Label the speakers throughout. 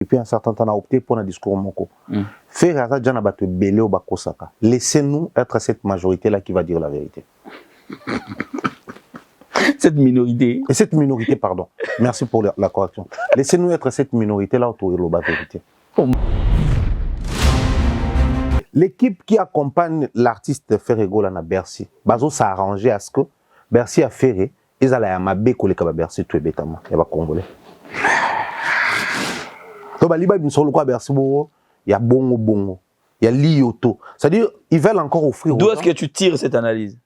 Speaker 1: Et puis un certain temps, on a opté pour un discours moko. Faire ça, j'en ai belé au bakosaka. Laissez-nous être cette majorité-là qui va dire la vérité.
Speaker 2: Cette minorité.
Speaker 1: Et cette minorité, pardon. Merci pour la correction. Laissez-nous être cette minorité-là autour de la vérité. L'équipe qui accompagne l'artiste Ferrego à Bercy, Bazo s'est arrangé à ce que Bercy a fait, ils allaient à Mabé coller comme Bercy tout est bêtement. Il va congolais. Donc, il y a bongo, il y a lioto. C'est-à-dire, ils veulent encore offrir.
Speaker 2: D'où est-ce que tu tires cette analyse?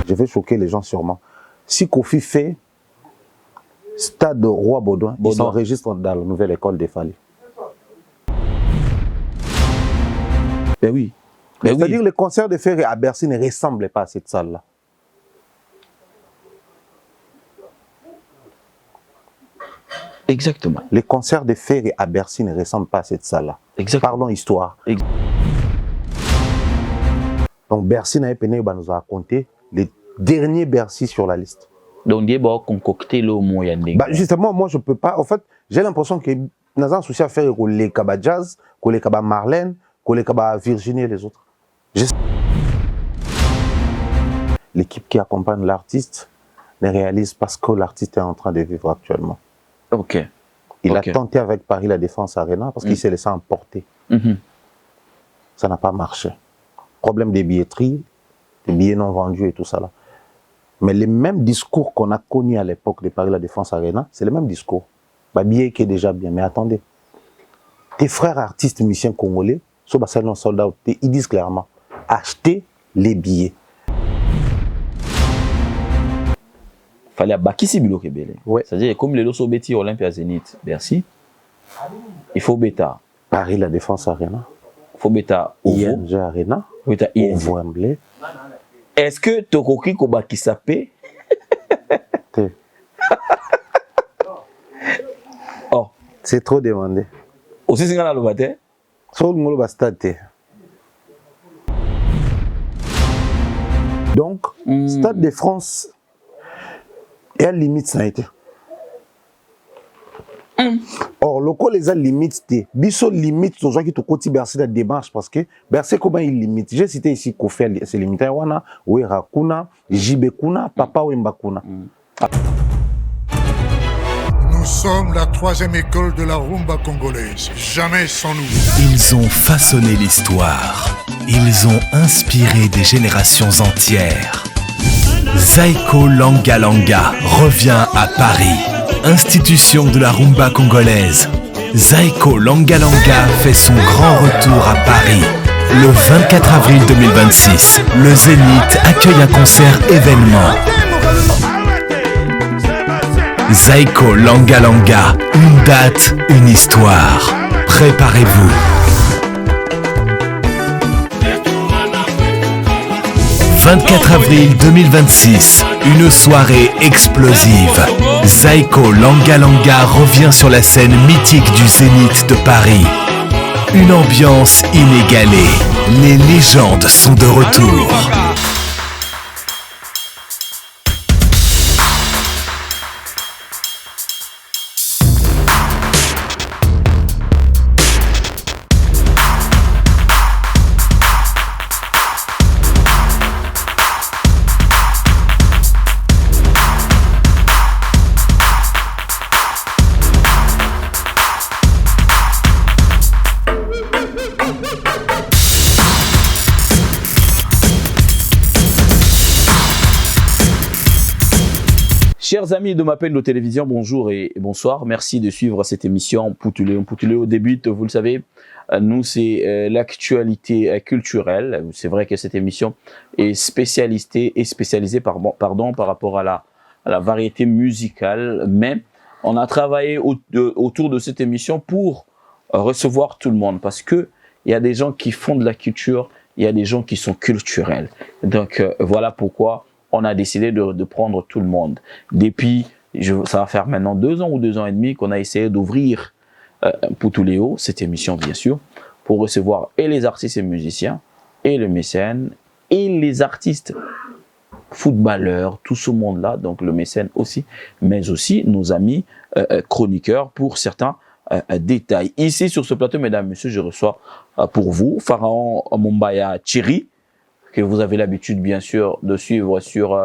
Speaker 1: Je vais choquer les gens sûrement. Si Kofi fait Stade Roi Baudouin, il s'enregistre dans la nouvelle école des Fali.
Speaker 2: Ben oui.
Speaker 1: C'est-à-dire, les concerts de Ferré à Bercy ne ressemblent pas à cette salle-là.
Speaker 2: Exactement.
Speaker 1: Les concerts de Ferré à Bercy ne ressemblent pas à cette salle-là. Parlons histoire. Donc Bercy nous a raconté les derniers Bercy sur la liste.
Speaker 2: Donc il va concocter le moyen.
Speaker 1: Justement, moi je peux pas. En fait, j'ai l'impression que nous avons un souci à faire avec les Kaba Jazz, les Kaba Marlène, les Kaba Virginie et les autres. L'équipe qui accompagne l'artiste ne réalise pas ce que l'artiste est en train de vivre actuellement.
Speaker 2: Ok.
Speaker 1: Il a tenté avec Paris la Défense Arena parce qu'il s'est laissé emporter. Ça n'a pas marché. Problème des billetteries, des billets non vendus et tout ça là. Mais les mêmes discours qu'on a connus à l'époque de Paris la Défense Arena, c'est le même discours. Bah, billet qui est déjà bien, mais attendez. Tes frères artistes musiciens congolais, sur Barcelone soldats, ils disent clairement, achetez les billets.
Speaker 2: Fallait abattre si bilo kebele.
Speaker 1: Ouais.
Speaker 2: C'est-à-dire comme les loso beti Olympia Zénith, Bercy. Il faut bêta.
Speaker 1: Paris la Défense Arena.
Speaker 2: Il faut bêta
Speaker 1: ING Arena. Ovo Wembley.
Speaker 2: Est-ce que Tokoki Kobaki sapé? Oh.
Speaker 1: C'est trop demandé.
Speaker 2: Aussi c'est dans le matin.
Speaker 1: Sur le molo stade. Donc, Stade de France. Et à limite, ça a été. Or, le col les a limité. Bisso limite, les gens qui te côté Bercy la démarche parce que Bercy, comment il limite? J'ai cité ici Kofel, c'est limité. Wana, Ouera Kuna, Jibe Kuna, Papa Wemba Kuna.
Speaker 3: Nous sommes la troisième école de la rumba congolaise. Jamais sans nous.
Speaker 4: Ils ont façonné l'histoire. Ils ont inspiré des générations entières. Zaiko Langa Langa revient à Paris. Institution de la rumba congolaise. Zaiko Langa Langa fait son grand retour à Paris. Le 24 avril 2026, le Zénith accueille un concert événement. Zaiko Langa Langa, une date, une histoire. Préparez-vous. 24 avril 2026, une soirée explosive. Zaiko Langa Langa revient sur la scène mythique du Zénith de Paris. Une ambiance inégalée. Les légendes sont de retour.
Speaker 2: Chers amis de M'appelle de télévision, bonjour et bonsoir. Merci de suivre cette émission Poutuléo. Poutuléo débute, vous le savez, nous c'est l'actualité culturelle. C'est vrai que cette émission est spécialisée par rapport à la variété musicale, mais on a travaillé autour de cette émission pour recevoir tout le monde parce que il y a des gens qui font de la culture, il y a des gens qui sont culturels. Donc voilà pourquoi on a décidé de prendre tout le monde. Depuis, ça va faire maintenant 2 ans ou 2 ans et demi qu'on a essayé d'ouvrir Poutuléo, cette émission bien sûr, pour recevoir et les artistes et musiciens, et les mécènes, et les artistes footballeurs, tout ce monde-là, donc le mécène aussi, mais aussi nos amis chroniqueurs pour certains détails. Ici, sur ce plateau, mesdames, messieurs, je reçois pour vous Pharaon Mumbaya Thierry, que vous avez l'habitude, bien sûr, de suivre sur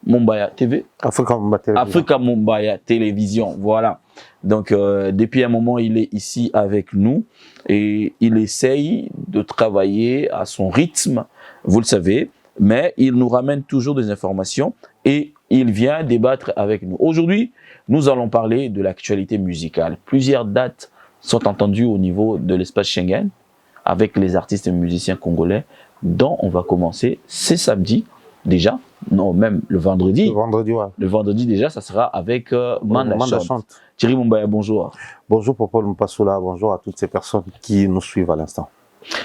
Speaker 2: Mumbaya TV.
Speaker 1: Africa Mumbaya Télévision.
Speaker 2: Africa Mumbaya Télévision, voilà. Donc, depuis un moment, il est ici avec nous et il essaye de travailler à son rythme, vous le savez, mais il nous ramène toujours des informations et il vient débattre avec nous. Aujourd'hui, nous allons parler de l'actualité musicale. Plusieurs dates sont entendues au niveau de l'espace Schengen avec les artistes et musiciens congolais dont on va commencer ce samedi déjà, non, même le vendredi.
Speaker 1: Le vendredi, ouais.
Speaker 2: Le vendredi déjà, ça sera avec Manda Chante. Thierry Mumbaya, bonjour.
Speaker 1: Bonjour Popol Mpassoula, bonjour à toutes ces personnes qui nous suivent à l'instant.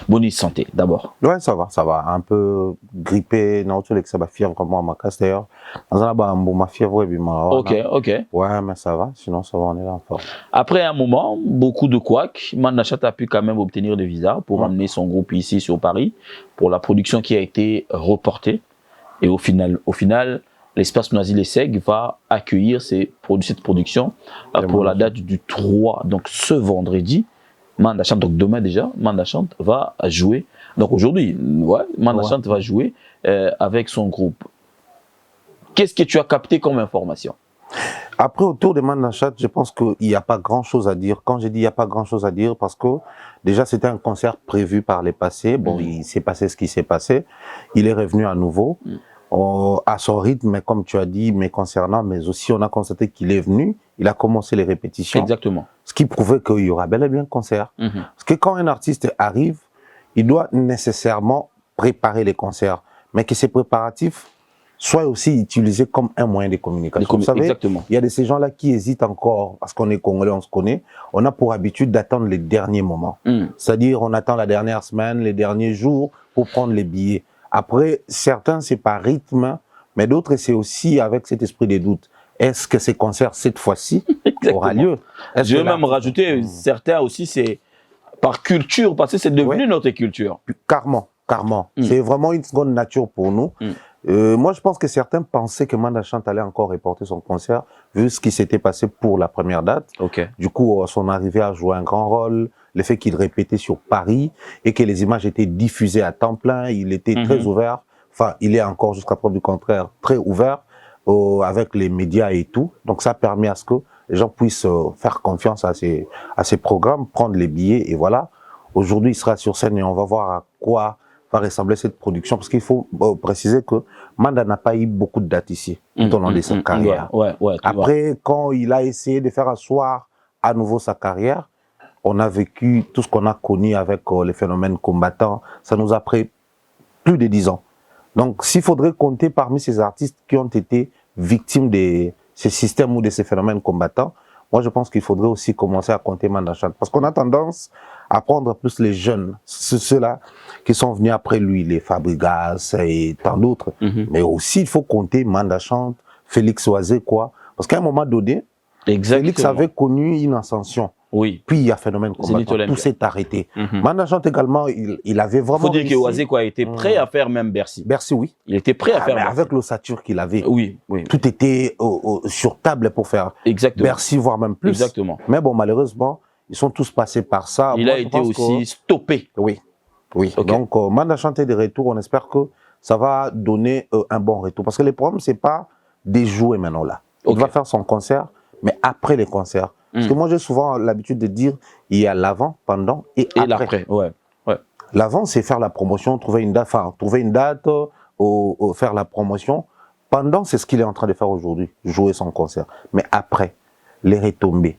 Speaker 2: Bonne santé d'abord.
Speaker 1: Ouais, ça va. Un peu grippé, non, tu sais que ça va fièvre vraiment à ma casse d'ailleurs. Dans un là-bas, ma fièvre, et puis
Speaker 2: Ok.
Speaker 1: Ouais, mais ça va, sinon ça va, on est là encore.
Speaker 2: Après un moment, beaucoup de couacs, Manda Chante a pu quand même obtenir des visas pour amener son groupe ici sur Paris pour la production qui a été reportée. Et au final, l'espace Noisy-les-Seigues va accueillir cette production pour la date du 3, donc ce vendredi. Manda Chante, donc demain déjà, Manda Chante va jouer. Donc aujourd'hui, Manda Chante va jouer avec son groupe. Qu'est-ce que tu as capté comme information?
Speaker 1: Après, autour de Manda Chante, je pense qu'il n'y a pas grand-chose à dire. Quand j'ai dit il n'y a pas grand-chose à dire, parce que déjà c'était un concert prévu par les passés. Bon, il s'est passé ce qui s'est passé. Il est revenu à nouveau. À son rythme, mais comme tu as dit, mais concernant, mais aussi on a constaté qu'il est venu, il a commencé les répétitions.
Speaker 2: Exactement.
Speaker 1: Ce qui prouvait qu'il y aura bel et bien un concert. Parce que quand un artiste arrive, il doit nécessairement préparer les concerts, mais que ces préparatifs soient aussi utilisés comme un moyen de communication. Vous savez,
Speaker 2: exactement.
Speaker 1: il y a de ces gens-là qui hésitent encore, parce qu'on est Congolais, on se connaît, on a pour habitude d'attendre les derniers moments. C'est-à-dire, on attend la dernière semaine, les derniers jours pour prendre les billets. Après, certains, c'est par rythme, mais d'autres, c'est aussi avec cet esprit de doute. Est-ce que ces concerts, cette fois-ci, aura lieu?
Speaker 2: Je vais même rajouter, certains aussi, c'est par culture, parce que c'est devenu notre culture.
Speaker 1: Carrément. C'est vraiment une seconde nature pour nous. Moi, je pense que certains pensaient que Manda Chante allait encore reporter son concert, vu ce qui s'était passé pour la première date. Du coup, son arrivée a joué un grand rôle. Le fait qu'il répétait sur Paris et que les images étaient diffusées à temps plein, il était très ouvert. Enfin, il est encore, jusqu'à preuve du contraire, très ouvert avec les médias et tout. Donc, ça permet à ce que les gens puissent faire confiance à ces programmes, prendre les billets et voilà. Aujourd'hui, il sera sur scène et on va voir à quoi va ressembler cette production. Parce qu'il faut préciser que Manda n'a pas eu beaucoup de dates ici tout au long de sa carrière. Après, quand il a essayé de faire asseoir à nouveau sa carrière, on a vécu tout ce qu'on a connu avec les phénomènes combattants. Ça nous a pris plus de 10 ans. Donc, s'il faudrait compter parmi ces artistes qui ont été victimes de ces systèmes ou de ces phénomènes combattants, moi, je pense qu'il faudrait aussi commencer à compter Manda Chante. Parce qu'on a tendance à prendre plus les jeunes, ceux-là qui sont venus après lui, les Fabregas et tant d'autres. Mais aussi, il faut compter Manda Chante, Félix Oisé, quoi. Parce qu'à un moment donné, Félix avait connu une ascension. Puis il y a phénomène combattant, tout s'est arrêté. Manda Chante également, il avait vraiment.
Speaker 2: Il faut dire que Oisé était prêt à faire même Bercy.
Speaker 1: Bercy, oui.
Speaker 2: Il était prêt à faire Bercy.
Speaker 1: Avec l'ossature qu'il avait. Tout était sur table pour faire Bercy, voire même plus. Mais bon, malheureusement, ils sont tous passés par ça.
Speaker 2: Il a été aussi stoppé.
Speaker 1: Oui. Donc, Manda Chante est de retour. On espère que ça va donner un bon retour. Parce que le problème, c'est pas de jouer maintenant là. Il va faire son concert, mais après les concerts. Parce que moi, j'ai souvent l'habitude de dire, il y a l'avant, pendant et après. L'avant, c'est faire la promotion, trouver une date, faire la promotion. Pendant, c'est ce qu'il est en train de faire aujourd'hui, jouer son concert. Mais après, les retombées.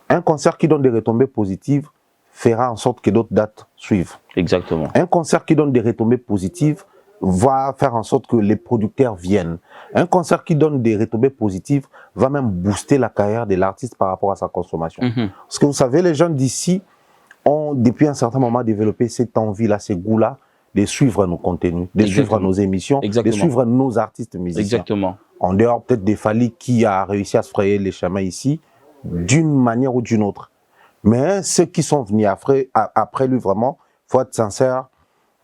Speaker 1: Un concert qui donne des retombées positives fera en sorte que d'autres dates suivent.
Speaker 2: Exactement.
Speaker 1: Un concert qui donne des retombées positives va faire en sorte que les producteurs viennent. Un concert qui donne des retombées positives va même booster la carrière de l'artiste par rapport à sa consommation. Parce que vous savez, les gens d'ici ont depuis un certain moment développé cette envie-là, ce goût-là de suivre nos contenus, de suivre nos émissions, de suivre nos artistes musiciens. En dehors peut-être des Fally qui a réussi à se frayer les chemins ici, d'une manière ou d'une autre. Mais ceux qui sont venus après lui, vraiment, il faut être sincère,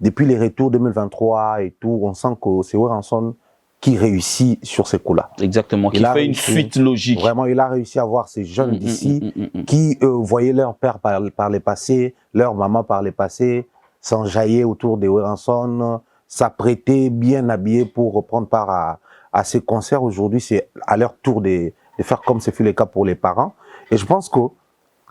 Speaker 1: depuis les retours 2023 et tout, on sent que c'est Ranson qui réussit sur ces coups-là.
Speaker 2: Exactement, qui fait une suite logique.
Speaker 1: Vraiment, il a réussi à voir ces jeunes d'ici qui voyaient leur père par les passés, leur maman par les passés, s'enjailler autour des Weranson, s'apprêter bien habillés pour reprendre part à ces concerts. Aujourd'hui, c'est à leur tour de faire comme ce fut le cas pour les parents. Et je pense que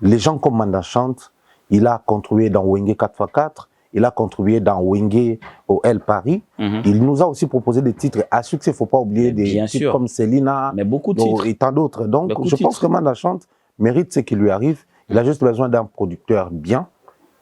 Speaker 1: les gens comme Manda Chante, il a contribué dans Wenge 4x4, il a contribué dans Wenge au L Paris. Il nous a aussi proposé des titres à succès. Il ne faut pas oublier des titres comme Célina et tant d'autres. Donc, je pense que Manda Chante mérite ce qui lui arrive. Il a juste besoin d'un producteur bien,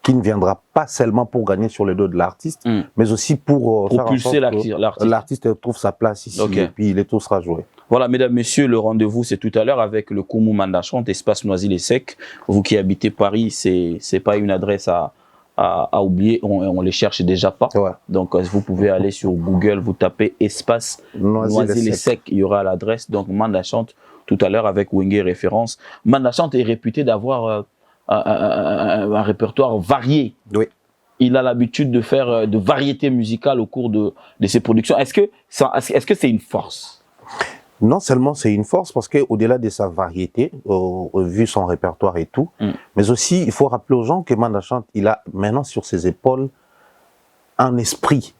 Speaker 1: qui ne viendra pas seulement pour gagner sur le dos de l'artiste, mais aussi pour faire en sorte que l'artiste trouve sa place ici et puis les tours sera joué.
Speaker 2: Voilà, mesdames, messieurs, le rendez-vous, c'est tout à l'heure avec le Koumou Manda Chante, espace Noisy-les-Secs. Vous qui habitez Paris, c'est pas une adresse à oublier, on les cherche déjà pas.
Speaker 1: Ouais.
Speaker 2: Donc, vous pouvez aller sur Google, vous tapez espace Noisy-les-Secs, il y aura l'adresse. Donc, Manda Chante, tout à l'heure avec Wenge référence. Manda Chante est réputé d'avoir un répertoire varié.
Speaker 1: Oui.
Speaker 2: Il a l'habitude de faire de variétés musicales au cours de ses productions. Est-ce que c'est une force?
Speaker 1: Non seulement c'est une force, parce qu'au-delà de sa variété, vu son répertoire et tout, mais aussi, il faut rappeler aux gens que Manda Chante, il a maintenant sur ses épaules un esprit.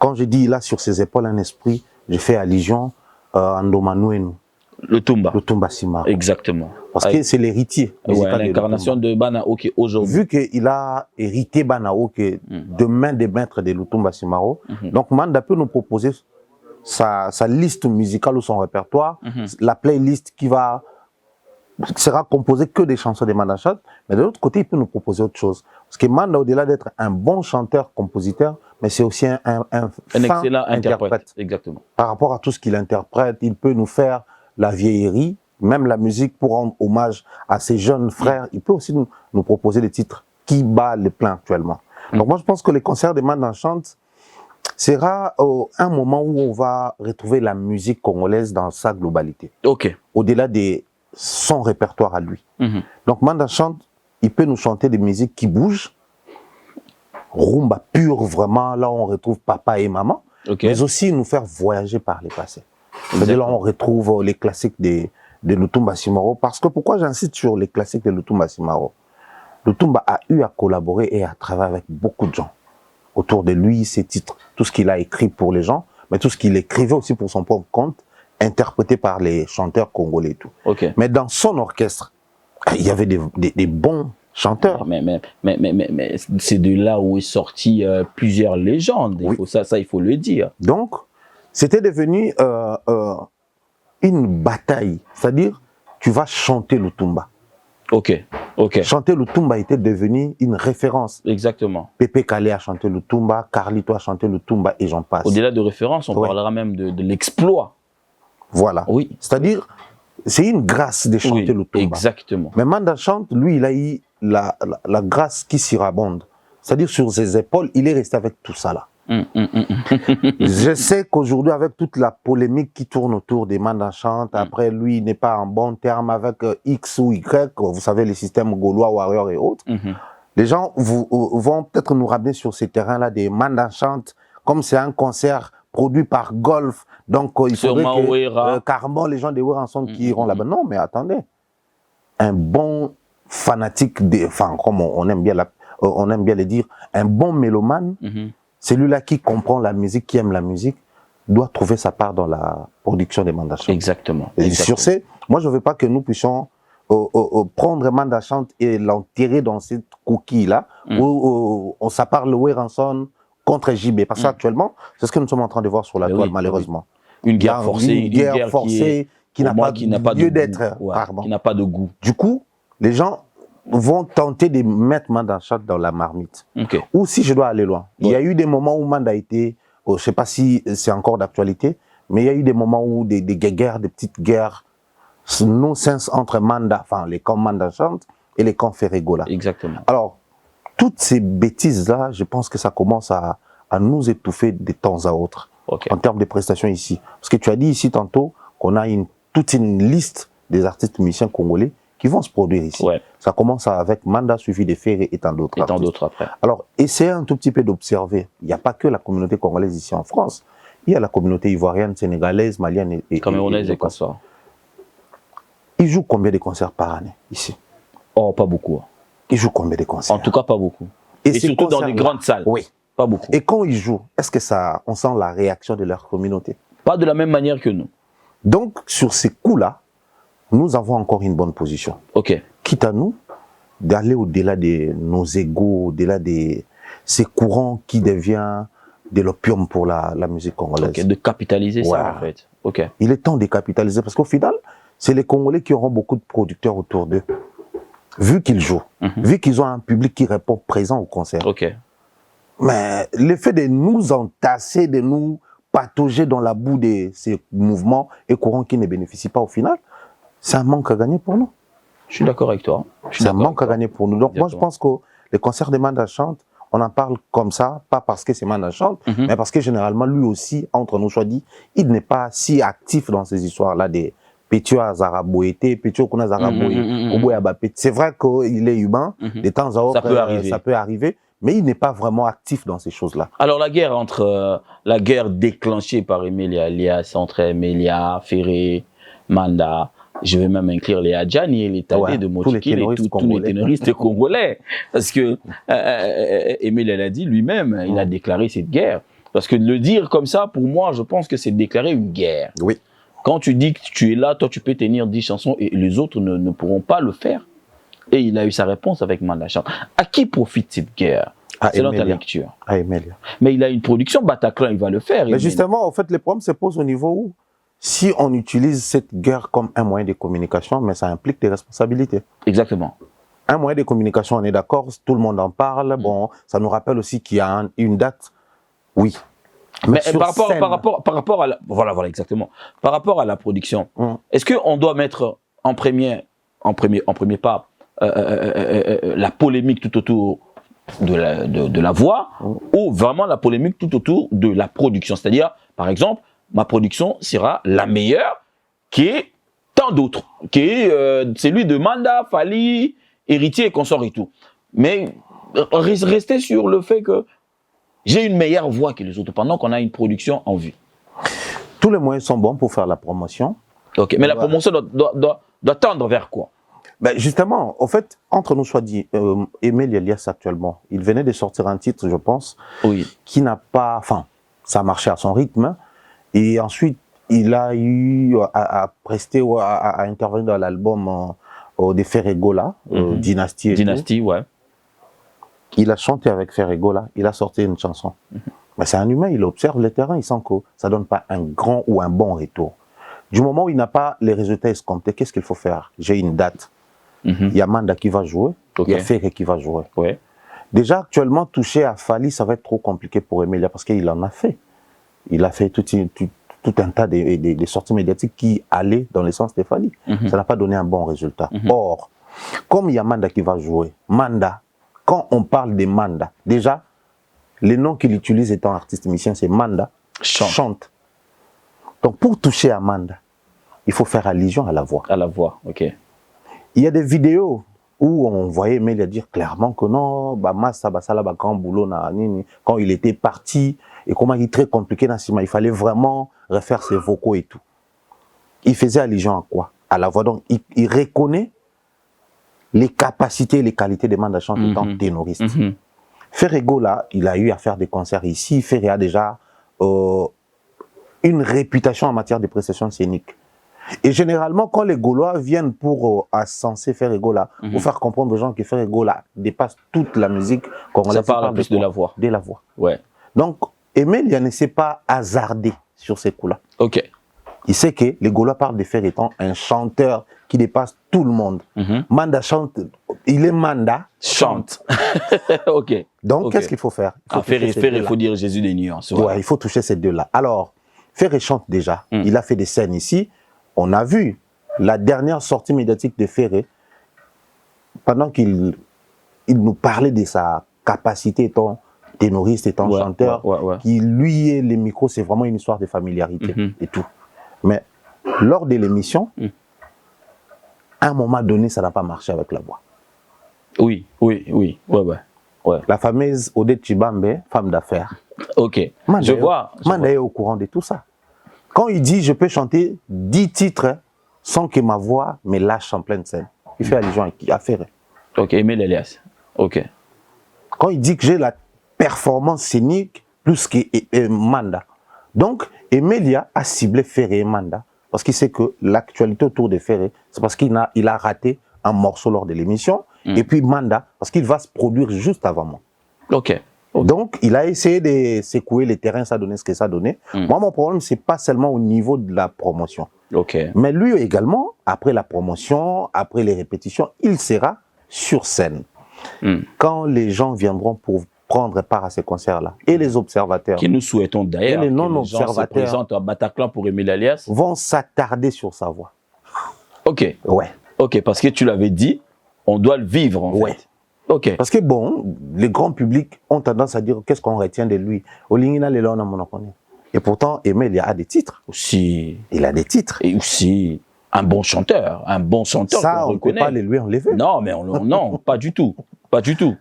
Speaker 1: Quand je dis il a sur ses épaules un esprit, je fais allusion à Ndomanouenou.
Speaker 2: Le Tumba.
Speaker 1: Le Tumba Simaro.
Speaker 2: Exactement.
Speaker 1: Parce que c'est l'héritier.
Speaker 2: L'incarnation de Bana Ok aujourd'hui.
Speaker 1: Vu qu'il a hérité Bana Ok de main des maîtres de Lutumba Simaro, donc Manda peut nous proposer sa liste musicale ou son répertoire, la playlist qui sera composée que des chansons de Manda Chante, mais de l'autre côté, il peut nous proposer autre chose. Parce que Manda, au-delà d'être un bon chanteur-compositeur, mais c'est aussi un
Speaker 2: excellent interprète. Exactement.
Speaker 1: Par rapport à tout ce qu'il interprète, il peut nous faire la vieillerie, même la musique pour rendre hommage à ses jeunes frères. Il peut aussi nous proposer des titres qui battent les pleins actuellement. Donc moi, je pense que les concerts de Manda Chante sera un moment où on va retrouver la musique congolaise dans sa globalité.
Speaker 2: Ok.
Speaker 1: Au-delà de son répertoire à lui. Donc Manda Chante, il peut nous chanter des musiques qui bougent, rumba pure vraiment, là on retrouve papa et maman, mais aussi nous faire voyager par les passés. C'est-à-dire là on retrouve les classiques de Lutumba Simaro. Parce que pourquoi j'insiste sur les classiques de Lutumba Simaro? Lutumba a eu à collaborer et à travailler avec beaucoup de gens. Autour de lui, ses titres, tout ce qu'il a écrit pour les gens, mais tout ce qu'il écrivait aussi pour son propre compte, interprété par les chanteurs congolais et tout. Mais dans son orchestre, il y avait des bons chanteurs.
Speaker 2: Mais c'est de là où est sorti plusieurs légendes. Ça, il faut le dire.
Speaker 1: Donc, c'était devenu une bataille. C'est-à-dire, tu vas chanter Lutumba. Chanter Lutumba était devenu une référence.
Speaker 2: Exactement.
Speaker 1: Pépé Kalé a chanté Lutumba, Carlito a chanté Lutumba et j'en passe.
Speaker 2: Au-delà de référence, on parlera même de l'exploit.
Speaker 1: Voilà.
Speaker 2: Oui.
Speaker 1: C'est-à-dire, c'est une grâce de chanter Lutumba.
Speaker 2: Exactement.
Speaker 1: Mais Manda Chante, lui, il a eu la grâce qui surabonde. C'est-à-dire, sur ses épaules, il est resté avec tout ça là. Je sais qu'aujourd'hui, avec toute la polémique qui tourne autour des Manda Chante, après lui, il n'est pas en bon terme avec X ou Y, vous savez, les systèmes gaulois, Warrior et autres. Les gens vont peut-être nous ramener sur ces terrains-là des Manda Chante, comme c'est un concert produit par Golf, donc il faudrait que carrément les gens des Weranson qui iront là-bas. Non, mais attendez, un bon fanatique, enfin, comme on aime bien le dire, un bon mélomane, celui-là qui comprend la musique, qui aime la musique, doit trouver sa part dans la production des Manda Chante.
Speaker 2: Exactement.
Speaker 1: Et sur ce, moi je ne veux pas que nous puissions prendre Manda Chante et l'enterrer dans cette coquille-là, où ça parle Weranson contre JB. Parce qu'actuellement, c'est ce que nous sommes en train de voir sur la toile, malheureusement.
Speaker 2: Une guerre forcée.
Speaker 1: Une guerre forcée qui n'a pas lieu d'être.
Speaker 2: Qui n'a pas de goût.
Speaker 1: Du coup, les gens vont tenter de mettre Manda Chante dans la marmite. Ou si je dois aller loin. Il y a eu des moments où Manda a été, je ne sais pas si c'est encore d'actualité, mais il y a eu des moments où des guerres, des petites guerres, non-sens entre Manda, enfin les camps Manda Chante et les camps Ferregola.
Speaker 2: Exactement.
Speaker 1: Alors, toutes ces bêtises-là, je pense que ça commence à nous étouffer de temps à autre, en termes de prestations ici. Parce que tu as dit ici tantôt qu'on a toute une liste des artistes musiciens congolais qui vont se produire ici. Ça commence avec Manda, suivi de Ferré et tant d'autres.
Speaker 2: Et tant d'autres après.
Speaker 1: Alors, essayez un tout petit peu d'observer. Il n'y a pas que la communauté congolaise ici en France. Il y a la communauté ivoirienne, sénégalaise, malienne et
Speaker 2: camerounaise et Côte-d'Ivoire.
Speaker 1: Ils jouent combien de concerts par année ici?
Speaker 2: Oh, pas beaucoup.
Speaker 1: Ils jouent combien de concerts?
Speaker 2: En tout cas, pas beaucoup. Et surtout dans des grandes salles.
Speaker 1: Oui.
Speaker 2: Pas beaucoup.
Speaker 1: Et quand ils jouent, est-ce que on sent la réaction de leur communauté?
Speaker 2: Pas de la même manière que nous.
Speaker 1: Donc, sur ces coups-là, nous avons encore une bonne position.
Speaker 2: Ok.
Speaker 1: Quitte à nous d'aller au-delà de nos égos, au-delà de ces courants qui deviennent de l'opium pour la musique congolaise.
Speaker 2: Ok, de capitaliser
Speaker 1: Ouais.
Speaker 2: ça en fait. Ok.
Speaker 1: Il est temps de capitaliser parce qu'au final, c'est les Congolais qui auront beaucoup de producteurs autour d'eux. Vu qu'ils jouent, vu qu'ils ont un public qui répond présent au concert.
Speaker 2: Ok.
Speaker 1: Mais l'effet de nous entasser, de nous patauger dans la boue de ces mouvements et courants qui ne bénéficient pas au final, c'est un manque à gagner pour nous.
Speaker 2: Je suis d'accord avec toi.
Speaker 1: C'est un manque à gagner pour nous. Donc moi, je pense que les concerts de Manda Chante, on en parle comme ça, pas parce que c'est Manda Chante, mais parce que généralement, lui aussi, entre nous, soit dit, il n'est pas si actif dans ces histoires-là des Pétio Azaraboété, Pétio Kuna Azaraboé, c'est vrai qu'il est humain, de temps à autre, ça peut arriver, mais il n'est pas vraiment actif dans ces choses-là.
Speaker 2: Alors la guerre la guerre déclenchée par Emilia Alias entre Emilia, Ferré, Manda, je vais même inclure les Adjani et les Tadé de Motikil et tous les ténoristes congolais. Parce que Emilia l'a dit lui-même, il a déclaré cette guerre. Parce que de le dire comme ça, pour moi, je pense que c'est déclarer une guerre.
Speaker 1: Oui.
Speaker 2: Quand tu dis que tu es là, toi tu peux tenir 10 chansons et les autres ne pourront pas le faire. Et il a eu sa réponse avec Manda Chante. À qui profite cette guerre? Selon ta lecture.
Speaker 1: À Emilia.
Speaker 2: Mais il a une production, Bataclan, il va le faire.
Speaker 1: Mais justement, en fait, les problèmes se posent au niveau où, si on utilise cette guerre comme un moyen de communication, mais ça implique des responsabilités.
Speaker 2: Exactement.
Speaker 1: Un moyen de communication, on est d'accord, tout le monde en parle. Bon, ça nous rappelle aussi qu'il y a une date. Oui.
Speaker 2: Mais par rapport à la, voilà, exactement. Par rapport à la production, est-ce qu'on doit mettre en premier pas la polémique tout autour de la voix ou vraiment la polémique tout autour de la production? C'est-à-dire, par exemple, ma production sera la meilleure qui est tant d'autres, qui est celui de Manda, Fali, Héritier et consort et tout. Mais rester sur le fait que j'ai une meilleure voix que les autres pendant qu'on a une production en vue.
Speaker 1: Tous les moyens sont bons pour faire la promotion.
Speaker 2: Ok, mais la promotion doit tendre vers quoi?
Speaker 1: Ben justement, au fait, entre nous soit dit, Emilia Alias actuellement, il venait de sortir un titre, je pense, qui n'a pas, enfin, ça marchait à son rythme, et ensuite, il a eu à prester ou à intervenir dans l'album de Ferregola, Dynastie.
Speaker 2: Dynastie, ouais.
Speaker 1: Il a chanté avec Ferregola, il a sorti une chanson. Mais c'est un humain, il observe le terrain, il sent que ça ne donne pas un grand ou un bon retour. Du moment où il n'a pas les résultats escomptés, qu'est-ce qu'il faut faire? J'ai une date. Il y a Manda qui va jouer, il y a Ferré qui va jouer.
Speaker 2: Ouais.
Speaker 1: Déjà, actuellement, toucher à Fali, ça va être trop compliqué pour Emilia parce qu'il en a fait. Il a fait tout un tas de sorties médiatiques qui allaient dans le sens de Fali. Ça n'a pas donné un bon résultat. Or, comme il y a Manda qui va jouer, Manda, quand on parle de Manda, déjà, les noms qu'il utilise étant artiste musicien, c'est Manda, chante. Donc, pour toucher à Manda, il faut faire allusion à la voix.
Speaker 2: À la voix, ok.
Speaker 1: Il y a des vidéos où on voyait Emilia dire clairement que non, bah Massa Basala ba grand boulot na nini quand il était parti et comment il est très compliqué dans Sima, il fallait vraiment refaire ses vocaux et tout. Il faisait allusion à quoi? À la voix. Donc il reconnaît les capacités et les qualités de Manda Chante étant ténoriste. Ferrego là, il a eu à faire des concerts ici. Ferré a déjà une réputation en matière de prestations scéniques. Et généralement, quand les Gaulois viennent pour censer Ferrego là, pour faire comprendre aux gens que Ferrego là dépasse toute la musique,
Speaker 2: ça parle plus de la voix.
Speaker 1: De la voix.
Speaker 2: Ouais.
Speaker 1: Donc, Emilia ne s'est pas hasardé sur ces coups-là.
Speaker 2: Ok.
Speaker 1: Il sait que les Gaulois parlent de Ferré étant un chanteur qui dépasse tout le monde. Manda chante, il est Manda, chante.
Speaker 2: Ok.
Speaker 1: Donc, qu'est-ce qu'il faut faire?
Speaker 2: Ferré, il faut dire Jésus des nuances.
Speaker 1: Ouais, il faut toucher ces deux-là. Alors, Ferré chante déjà. Il a fait des scènes ici. On a vu la dernière sortie médiatique de Ferré, pendant qu'il nous parlait de sa capacité étant ténoriste, étant chanteur, qui lui et les micros, c'est vraiment une histoire de familiarité et tout. Mais lors de l'émission, à un moment donné, ça n'a pas marché avec la voix.
Speaker 2: Oui. Ouais.
Speaker 1: La fameuse Odette Chibambe, femme d'affaires,
Speaker 2: Ok, je vois.
Speaker 1: Manda est au courant de tout ça. Quand il dit, je peux chanter 10 titres sans que ma voix me lâche en pleine scène, il fait allusion à Ferré.
Speaker 2: Ok, Emile Elias. Ok.
Speaker 1: Quand il dit que j'ai la performance scénique plus que Manda. Donc, Emelia a ciblé Ferré et Manda parce qu'il sait que l'actualité autour de Ferré, c'est parce qu'il a raté un morceau lors de l'émission. Et puis Manda, parce qu'il va se produire juste avant moi.
Speaker 2: Ok.
Speaker 1: Donc, il a essayé de secouer les terrains, ça donnait ce que ça donnait. Moi, mon problème, c'est pas seulement au niveau de la promotion.
Speaker 2: Ok.
Speaker 1: Mais lui également, après la promotion, après les répétitions, il sera sur scène. Quand les gens viendront pour prendre part à ces concerts-là, et les observateurs,
Speaker 2: que nous souhaitons d'ailleurs,
Speaker 1: et les
Speaker 2: que les gens se
Speaker 1: non-observateurs
Speaker 2: présentent à Bataclan pour Emile Elias,
Speaker 1: vont s'attarder sur sa voix.
Speaker 2: Ok.
Speaker 1: Ouais.
Speaker 2: Ok, parce que tu l'avais dit, on doit le vivre en fait. Ok.
Speaker 1: Parce que bon, les grands publics ont tendance à dire qu'est-ce qu'on retient de lui. Olingina Lelona Monokone. Et pourtant, Emile, il a des titres.
Speaker 2: Aussi.
Speaker 1: Il a des titres.
Speaker 2: Et aussi, un bon chanteur.
Speaker 1: Ça, on ne peut pas les lui enlever.
Speaker 2: Non, mais non, pas du tout. Pas du tout.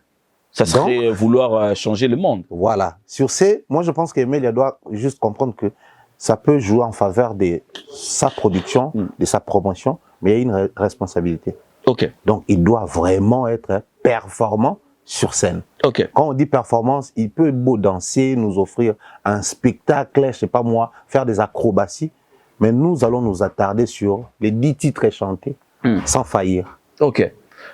Speaker 2: Ça serait vouloir changer le monde.
Speaker 1: Voilà. Sur ces, moi je pense qu'Emile doit juste comprendre que ça peut jouer en faveur de sa production, de sa promotion, mais il y a une responsabilité.
Speaker 2: Ok.
Speaker 1: Donc il doit vraiment être performant sur scène.
Speaker 2: Ok.
Speaker 1: Quand on dit performance, il peut beau danser, nous offrir un spectacle, je sais pas moi, faire des acrobaties, mais nous allons nous attarder sur les 10 titres chantés sans faillir.
Speaker 2: Ok.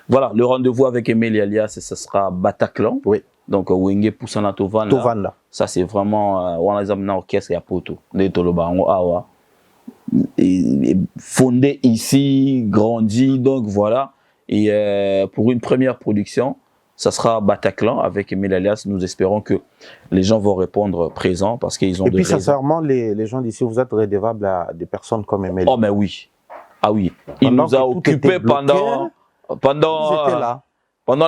Speaker 2: Voilà, le rendez-vous avec Emile Elias, ce sera Bataclan.
Speaker 1: Oui.
Speaker 2: Donc, Wenge Poussana Tovanda.
Speaker 1: Tovanda.
Speaker 2: Ça, c'est vraiment, on a un orchestre et à Poto. De Tolobango Awa. Fondé ici, grandi, donc voilà. Et pour une première production, ça sera Bataclan avec Emile Elias. Nous espérons que les gens vont répondre présents parce qu'ils ont.
Speaker 1: Et puis, sincèrement, les gens d'ici, vous êtes redevables à des personnes comme Emile.
Speaker 2: Oh, mais oui. Ah oui. Il nous a occupés pendant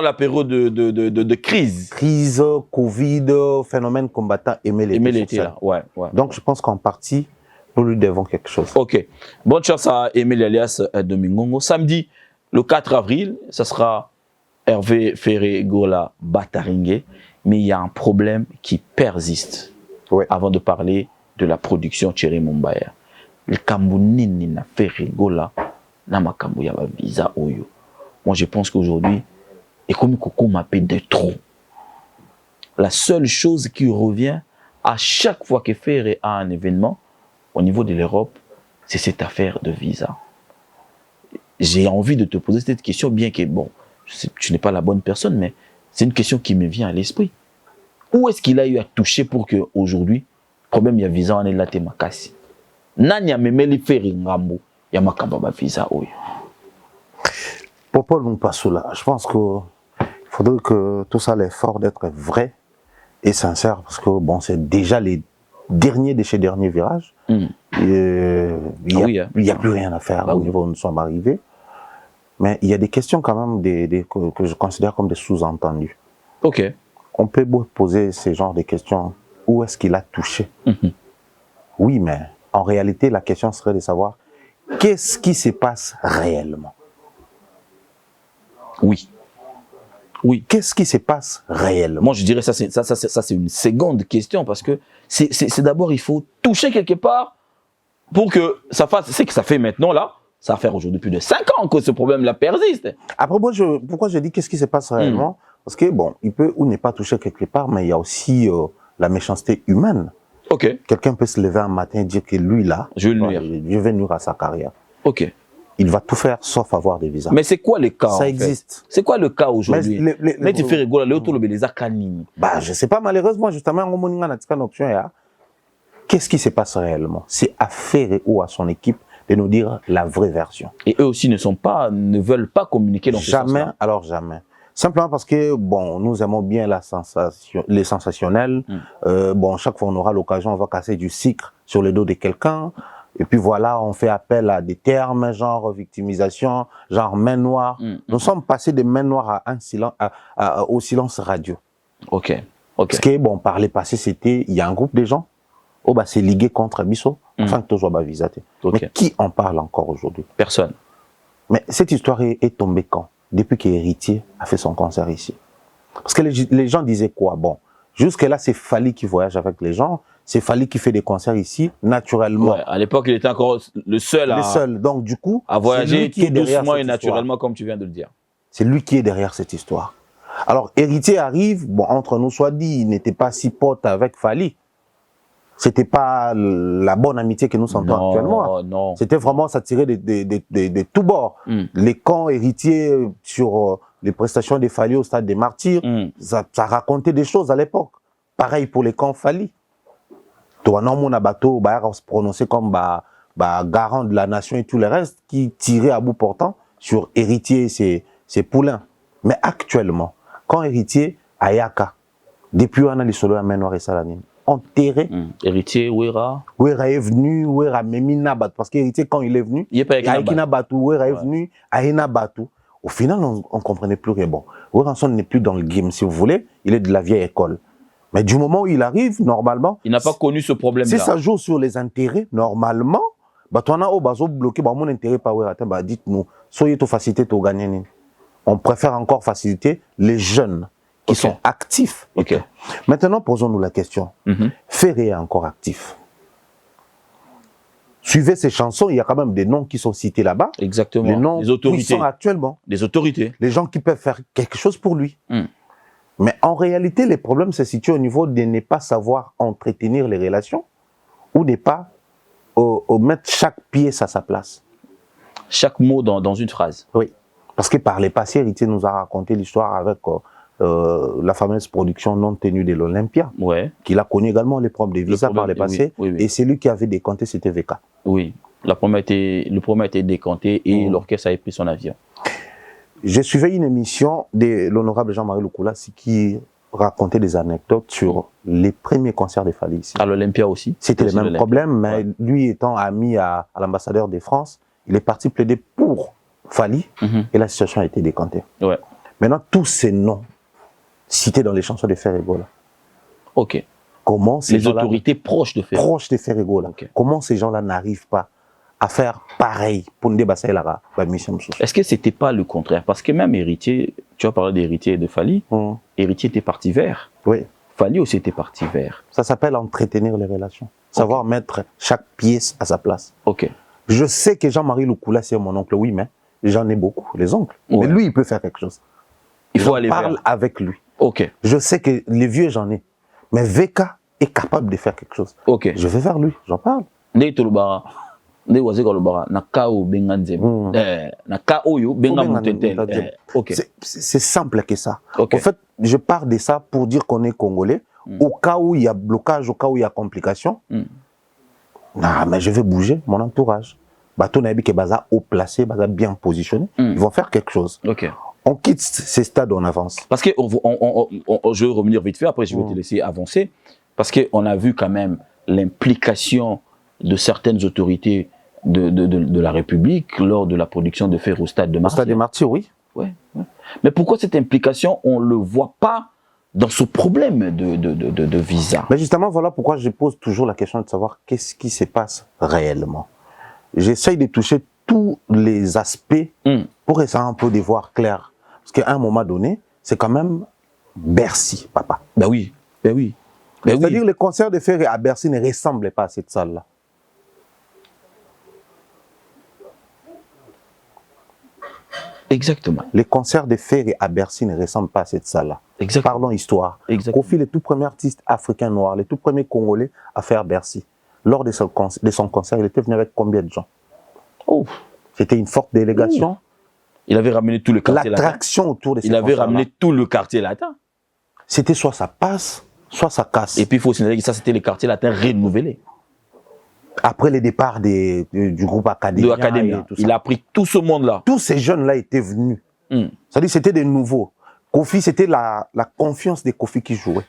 Speaker 2: la période de crise.
Speaker 1: Crise, Covid, phénomène combattant, Emile était là.
Speaker 2: Ouais.
Speaker 1: Donc, je pense qu'en partie, nous lui devons quelque chose.
Speaker 2: Ok. Bonne chance à Emile Elias Domingongo. Samedi, le 4 avril, ça sera Hervé Ferré Gola Bataringue. Mais il y a un problème qui persiste.
Speaker 1: Ouais.
Speaker 2: Avant de parler de la production Thierry Mumbaya. Le Kambounini na Ferré Gola na makambo ya ba visa oyo. Moi, je pense qu'aujourd'hui, et comme Coco m'appelle de trop, la seule chose qui revient à chaque fois que Ferré a un événement au niveau de l'Europe, c'est cette affaire de visa. J'ai envie de te poser cette question, bien que, bon, tu n'es pas la bonne personne, mais c'est une question qui me vient à l'esprit. Où est-ce qu'il a eu à toucher pour qu'aujourd'hui, problème, il y a visa, on est là, t'es makasi. Nani a memeli Ferré ngambo, il y a makamba visa oyo.
Speaker 1: Pour Paul Mpassoula, je pense qu'il faudrait que tout ça, l'effort d'être vrai et sincère, parce que bon, c'est déjà les derniers de ces derniers virages. Il n'y a plus rien à faire au niveau où nous sommes arrivés. Mais il y a des questions quand même que je considère comme des sous-entendus.
Speaker 2: Ok.
Speaker 1: On peut poser ce genre de questions. Où est-ce qu'il a touché? Oui, mais en réalité, la question serait de savoir qu'est-ce qui se passe réellement?
Speaker 2: Oui.
Speaker 1: Qu'est-ce qui se passe réellement?
Speaker 2: Moi, je dirais ça, c'est une seconde question parce que c'est d'abord, il faut toucher quelque part pour que ça fasse. C'est que ça fait maintenant là, ça va faire aujourd'hui plus de 5 ans que ce problème-là persiste.
Speaker 1: Après, pourquoi je dis qu'est-ce qui se passe réellement? Parce que bon, il peut ou n'est pas touché quelque part, mais il y a aussi la méchanceté humaine.
Speaker 2: Ok.
Speaker 1: Quelqu'un peut se lever un matin et dire que lui là, je vais nuire à sa carrière.
Speaker 2: Ok.
Speaker 1: Il va tout faire sauf avoir des visas.
Speaker 2: Mais c'est quoi le cas?
Speaker 1: Ça existe.
Speaker 2: C'est quoi le cas aujourd'hui? Mais tu fais rigoler,
Speaker 1: je sais pas, malheureusement, justement, qu'est-ce qui se passe réellement? C'est à Ferré ou à son équipe de nous dire la vraie version.
Speaker 2: Et eux aussi ne veulent pas communiquer dans ce sens-là.
Speaker 1: Jamais, alors jamais. Simplement parce que, bon, nous aimons bien les sensationnels. Bon, chaque fois on aura l'occasion, on va casser du sucre sur le dos de quelqu'un. Et puis voilà, on fait appel à des termes, genre victimisation, genre main noire. Nous sommes passés de main noire au silence radio.
Speaker 2: Ok.
Speaker 1: Parce que, bon, par les passés, il y a un groupe de gens, c'est ligué contre Bisso, enfin que tu visa. Mais qui en parle encore aujourd'hui?
Speaker 2: Personne.
Speaker 1: Mais cette histoire est tombée quand? Depuis qu'Héritier a fait son concert ici. Parce que les gens disaient quoi? Bon, Jusque-là, c'est Fally qui voyage avec les gens. C'est Fally qui fait des concerts ici, naturellement.
Speaker 2: Ouais, à l'époque, il était encore le seul
Speaker 1: Donc, du coup,
Speaker 2: à voyager tout doucement et
Speaker 1: cette
Speaker 2: naturellement,
Speaker 1: histoire.
Speaker 2: comme tu viens de le dire.
Speaker 1: C'est lui qui est derrière cette histoire. Alors, Héritier arrive, bon, entre nous soit dit, il n'était pas si pote avec Fally. C'était pas la bonne amitié que nous sentons actuellement.
Speaker 2: Non.
Speaker 1: C'était vraiment, ça tirait de tous bords. Les camps Héritiers sur les prestations des Fally au Stade des Martyrs, ça racontait des choses à l'époque. Pareil pour les camps Fally. Toi, non, mon abato, se prononçait comme garant de la nation et tout le reste, qui tirait à bout portant sur Héritier et ses poulains. Mais actuellement, quand Héritier, Ayaka, depuis on a les solos à Menoir et Salanine, enterré.
Speaker 2: Héritier, Ouera.
Speaker 1: Ouera est venu, Ouera Memina Batou. Parce qu'Héritier, quand il est venu,
Speaker 2: il
Speaker 1: Aikina Batou, Ouera est venu, Aina Batou. Au final, on ne comprenait plus rien. Bon, Ouera n'est plus dans le game, si vous voulez, il est de la vieille école. Mais du moment où il arrive, normalement...
Speaker 2: Il n'a pas connu ce problème-là.
Speaker 1: Si ça joue sur les intérêts, normalement, on a bloqué mon intérêt par Ouera. Dites-nous, soyez tout facilité, tout gagner. On préfère encore faciliter les jeunes qui sont actifs. Maintenant, posons-nous la question. Ferré est encore actif. Suivez ces chansons, il y a quand même des noms qui sont cités là-bas.
Speaker 2: Exactement.
Speaker 1: Les noms
Speaker 2: des autorités.
Speaker 1: qui sont actuellement.
Speaker 2: Des autorités.
Speaker 1: Les gens qui peuvent faire quelque chose pour lui. Mais en réalité, les problèmes se situent au niveau de ne pas savoir entretenir les relations ou ne pas mettre chaque pièce à sa place.
Speaker 2: Chaque mot dans une phrase.
Speaker 1: Oui. Parce que par les passés, Héritier nous a raconté l'histoire avec la fameuse production non tenue de l'Olympia, qu'il a connu également les problèmes de visa par les passés. Et c'est lui qui avait décanté, c'était VK.
Speaker 2: Oui, le premier a été décanté et l'orchestre avait pris son avion.
Speaker 1: J'ai suivi une émission de l'honorable Jean-Marie Lukula qui racontait des anecdotes sur les premiers concerts de Fally ici.
Speaker 2: À l'Olympia aussi.
Speaker 1: C'était le même problème, mais lui étant ami à l'ambassadeur de France, il est parti plaider pour Fally et la situation a été décantée. Maintenant, tous ces noms cités dans les chansons de Ferrego, comment
Speaker 2: les autorités proches de
Speaker 1: Ferrego, comment ces gens-là n'arrivent pas à faire pareil pour nous débasser la mission.
Speaker 2: Est-ce que c'était pas le contraire? Parce que même Héritier, tu as parlé d'Héritier et de Fally, Héritier était parti vert.
Speaker 1: Oui.
Speaker 2: Fally aussi était parti vert.
Speaker 1: Ça s'appelle entretenir les relations. Savoir mettre chaque pièce à sa place. Je sais que Jean-Marie Lukula, c'est mon oncle, oui, mais j'en ai beaucoup, les oncles. Mais lui, il peut faire quelque chose.
Speaker 2: Il faut aller
Speaker 1: parle avec lui.
Speaker 2: Ok.
Speaker 1: Je sais que les vieux, j'en ai. Mais VK est capable de faire quelque chose.
Speaker 2: Ok.
Speaker 1: Je vais vers lui, j'en parle. C'est simple que ça. En fait, je pars de ça pour dire qu'on est Congolais. Au cas où il y a blocage, au cas où il y a complication, mais je vais bouger mon entourage. Bateau Nabi qui est haut placé, bien positionné, ils vont faire quelque chose. On quitte ces stades, on avance.
Speaker 2: Parce que je vais revenir vite fait, après je vais te laisser avancer. Parce qu'on a vu quand même l'implication de certaines autorités de la République lors de la production de Ferré au Stade de Martyrs.
Speaker 1: Au Stade des Martyrs, oui.
Speaker 2: Mais pourquoi cette implication, on ne le voit pas dans ce problème de visa?
Speaker 1: Mais justement, voilà pourquoi je pose toujours la question de savoir qu'est-ce qui se passe réellement. J'essaye de toucher tous les aspects pour essayer un peu de voir clair. Parce qu'à un moment donné, c'est quand même Bercy, papa.
Speaker 2: Ben oui.
Speaker 1: C'est-à-dire que les concerts de Ferré à Bercy ne ressemblaient pas à cette salle-là.
Speaker 2: Exactement.
Speaker 1: Les concerts de Ferré à Bercy ne ressemblent pas à cette salle-là. Parlons histoire. Kofi, le tout premier artiste africain noir, le tout premier Congolais à faire Bercy. Lors de son concert, il était venu avec combien de gens? C'était une forte délégation.
Speaker 2: Il avait ramené tout le quartier latin.
Speaker 1: L'attraction autour de ces
Speaker 2: Il avait ramené tout le quartier latin.
Speaker 1: C'était soit ça passe, soit ça casse.
Speaker 2: Et puis il faut signaler que ça, c'était les quartiers latins renouvelés.
Speaker 1: Après le départ du groupe Academia.
Speaker 2: Il a pris tout ce monde-là.
Speaker 1: Tous ces jeunes-là étaient venus. C'est-à-dire c'était des nouveaux. Kofi, c'était la confiance de Kofi qui jouait.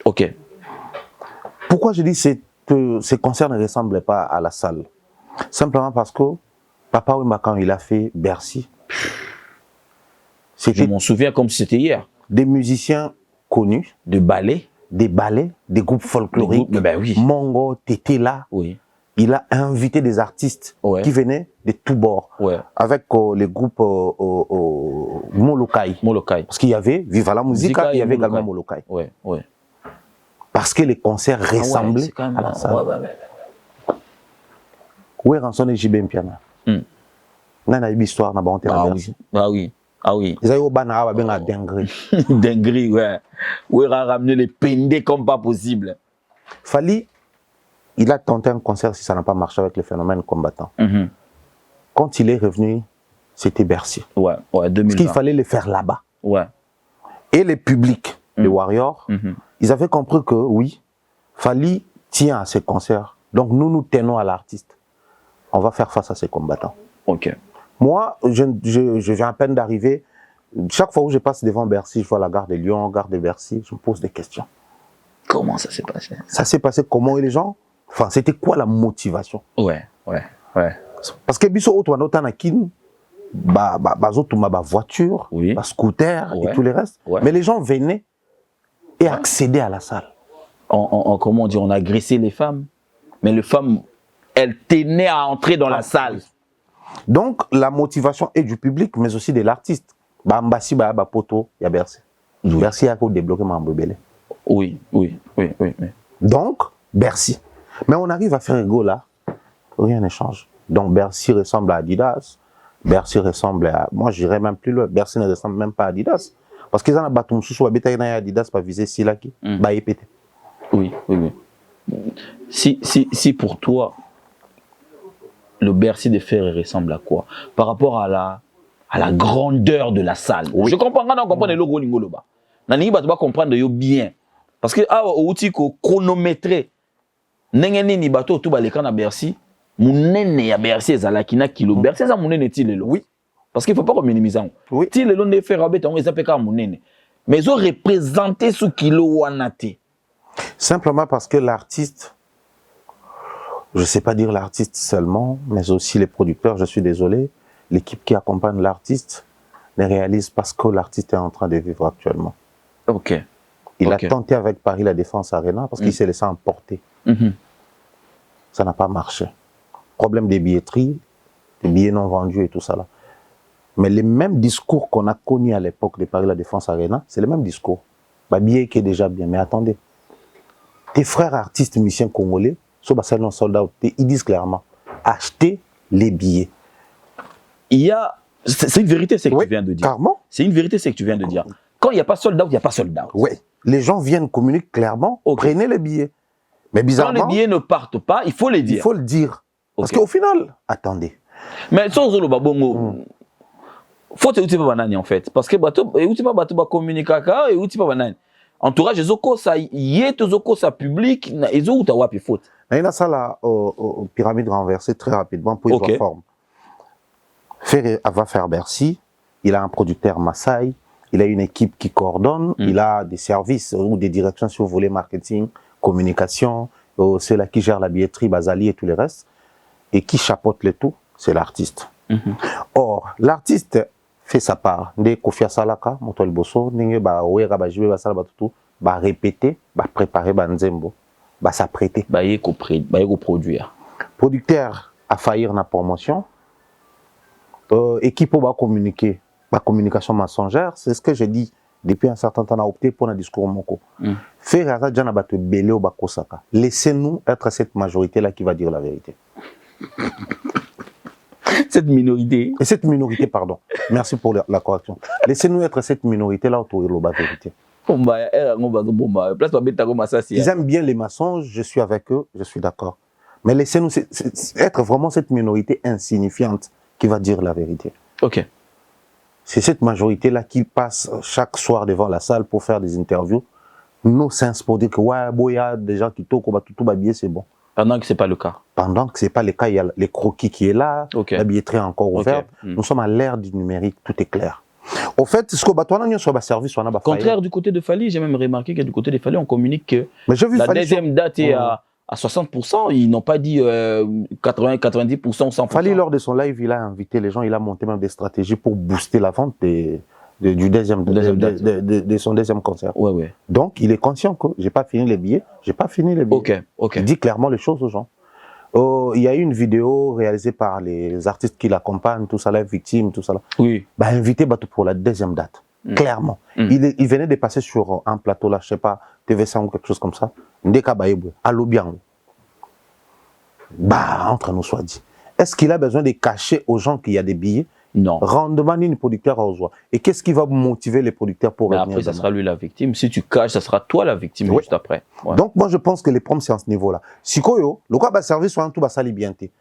Speaker 2: Ok.
Speaker 1: Pourquoi je dis que ces concerts ne ressemblaient pas à la salle? Simplement parce que Papa Wemba, quand il a fait Bercy,
Speaker 2: je m'en souviens comme si c'était hier.
Speaker 1: Des musiciens connus.
Speaker 2: Des ballets,
Speaker 1: des groupes folkloriques. Mongo, Tétéla.
Speaker 2: Oui.
Speaker 1: Il a invité des artistes qui venaient de tous bords. Avec les groupes Molokai.
Speaker 2: Molokai.
Speaker 1: Parce qu'il y avait Viva la Musica, il y avait également Molokai. parce que les concerts ressemblaient à la salle. Où est Ranson et Jibé Mpiana? Nana une histoire na bon terrain.
Speaker 2: Ah oui. Ah oui.
Speaker 1: Ils ont bana ba benga dinguerie.
Speaker 2: Dinguerie, ouais. Où il a ramené les pendés comme pas possible.
Speaker 1: Fally, il a tenté un concert si ça n'a pas marché avec le phénomène combattant. Quand il est revenu, c'était Bercy.
Speaker 2: Ouais, 2020.
Speaker 1: Parce qu'il fallait le faire là-bas.
Speaker 2: Ouais.
Speaker 1: Et les publics, les Warriors, ils avaient compris que oui, Fally tient à ces concerts. Donc nous tenons à l'artiste. On va faire face à ces combattants.
Speaker 2: Ok.
Speaker 1: Moi, je viens à peine d'arriver. Chaque fois où je passe devant Bercy, je vois la gare de Lyon, gare de Bercy, je me pose des questions.
Speaker 2: Comment ça s'est passé?
Speaker 1: Ça s'est passé comment et les gens? Enfin, c'était quoi la motivation?
Speaker 2: Ouais.
Speaker 1: Parce que biso auto na kin ba voiture, ba scooter et tout le reste. Mais les gens venaient et accédaient à la salle.
Speaker 2: Comment on dit, on a agressé les femmes, mais les femmes, elles tenaient à entrer dans la salle.
Speaker 1: Donc la motivation est du public, mais aussi de l'artiste. Bambasi ba poto ya Bercy. Bercy a débloqué Mambobele.
Speaker 2: Oui.
Speaker 1: Donc Bercy. Mais on arrive à faire ego là, rien ne change. Donc Bercy ressemble à Adidas. Bercy ressemble à... Moi, j'irais même plus loin. Bercy ne ressemble même pas à Adidas. Parce qu'ils ont un bâton sous Adidas pour viser Silaki.
Speaker 2: Oui. Si pour toi, le Bercy de Fer ressemble à quoi? Par rapport à la grandeur de la salle. Oui. Je comprends quand on comprend le logo Lingoloba. Nani ba doit comprendre yo bien. Parce que outil ko chronométrer nengeni ni bato tout ba les na Bercy. Mounene ya Bercy ezalaki na kilo. Bercy za mounene ti lelo.
Speaker 1: Oui.
Speaker 2: Parce qu'il faut pas minimiser. Oui. Ti lelo ne faire abeta on ezapeka mounene. Mais ils ont représenté sous kilo wanate.
Speaker 1: Simplement parce que l'artiste, je ne sais pas dire l'artiste seulement, mais aussi les producteurs, je suis désolé, l'équipe qui accompagne l'artiste ne réalise pas ce que l'artiste est en train de vivre actuellement.
Speaker 2: Ok.
Speaker 1: Il a tenté avec Paris la Défense Arena parce qu'il s'est laissé emporter. Ça n'a pas marché. Problème des billetteries, des billets non vendus et tout ça là. Mais les mêmes discours qu'on a connus à l'époque de Paris la Défense Arena, c'est le même discours. Bah, billet qui est déjà bien, mais attendez. Tes frères artistes musiciens congolais, soldats, ils disent clairement, achetez les billets.
Speaker 2: Il y a... C'est une vérité, c'est que tu viens de dire.
Speaker 1: Carrément.
Speaker 2: C'est une vérité, c'est que tu viens de dire. Quand il n'y a pas sold out, il n'y a pas sold out.
Speaker 1: Oui. Les gens viennent communiquer clairement, prenez les billets. Mais bizarrement...
Speaker 2: Quand les billets ne partent pas, il faut les dire.
Speaker 1: Il faut le dire. Parce qu'au final, attendez.
Speaker 2: Mais sans le babongo, faut te outil pas banani en fait. Parce que bateau, outil pas bateau ba communiquer et outil pas banani. Entourage ezoko ça yé tozoko ça public, ezo uta wapi faute.
Speaker 1: Il y a ça là, pyramide renversée très rapidement pour une forme. Ferré va faire Bercy, il a un producteur Maasai, il a une équipe qui coordonne, il a des services ou des directions si vous voulez, marketing, communication, c'est là qui gère la billetterie, Bazali et tout le reste, et qui chapeaute le tout, c'est l'artiste. Or, l'artiste fait sa part. Dès Kofia Salaka, Motol Bosso, Ninge ba Ouera ba Jibe ba Sala ba Tutu, ba répéter, ba préparer ba Nzembo, ba s'apprêter.
Speaker 2: Ba yeko produire.
Speaker 1: Producteur a faillir na promotion. Équipe va communiquer, la communication mensongère, c'est ce que j'ai dit depuis un certain temps, on a opté pour un discours moko. Faire ça, j'en ai belé au bakosaka. Laissez-nous être cette majorité-là qui va dire la vérité.
Speaker 2: Cette minorité.
Speaker 1: Et cette minorité, pardon. Merci pour la correction. Laissez-nous être cette minorité-là autour de la vérité. Ils aiment bien les mensonges, je suis avec eux, je suis d'accord. Mais laissez-nous être vraiment cette minorité insignifiante qui va dire la vérité.
Speaker 2: Ok.
Speaker 1: C'est cette majorité-là qui passe chaque soir devant la salle pour faire des interviews. Nos sens pour dire que ouais, il y a des gens qui toquent, tout va bien, c'est bon.
Speaker 2: Pendant que ce n'est pas le cas.
Speaker 1: Pendant que ce n'est pas le cas, il y a les croquis qui est là, la billetterie est encore ouverte. Nous sommes à l'ère du numérique, tout est clair. Au fait, ce qu'on a sur le service, on a
Speaker 2: contraire du côté de Fally, j'ai même remarqué que du côté de Fally, on communique que la deuxième date est à 60%. Ils n'ont pas dit 80, 90% ou 100%.
Speaker 1: Fally, lors de son live, il a invité les gens, il a monté même des stratégies pour booster la vente de son deuxième concert. Donc, il est conscient que je n'ai pas fini les billets. Il dit clairement les choses aux gens. Il y a eu une vidéo réalisée par les artistes qui l'accompagnent, tout ça là, victimes, tout ça là.
Speaker 2: Oui.
Speaker 1: Bah, invité pour la deuxième date. Clairement. Il venait de passer sur un plateau là, je sais pas, TV5 ou quelque chose comme ça. Ndeka Baïbou, à Lobiango. Bah, entre nous soit dit. Est-ce qu'il a besoin de cacher aux gens qu'il y a des billets?
Speaker 2: Non.
Speaker 1: Rendement ni producteur à joie. Et qu'est-ce qui va motiver les producteurs pour
Speaker 2: Mais
Speaker 1: revenir
Speaker 2: après, ça
Speaker 1: demain?
Speaker 2: sera lui la victime. Si tu caches, ça sera toi la victime juste après. Ouais.
Speaker 1: Donc, moi, je pense que les proms, c'est à ce niveau-là. Si Koyo, le quoi va servir sur un tout basali bienté,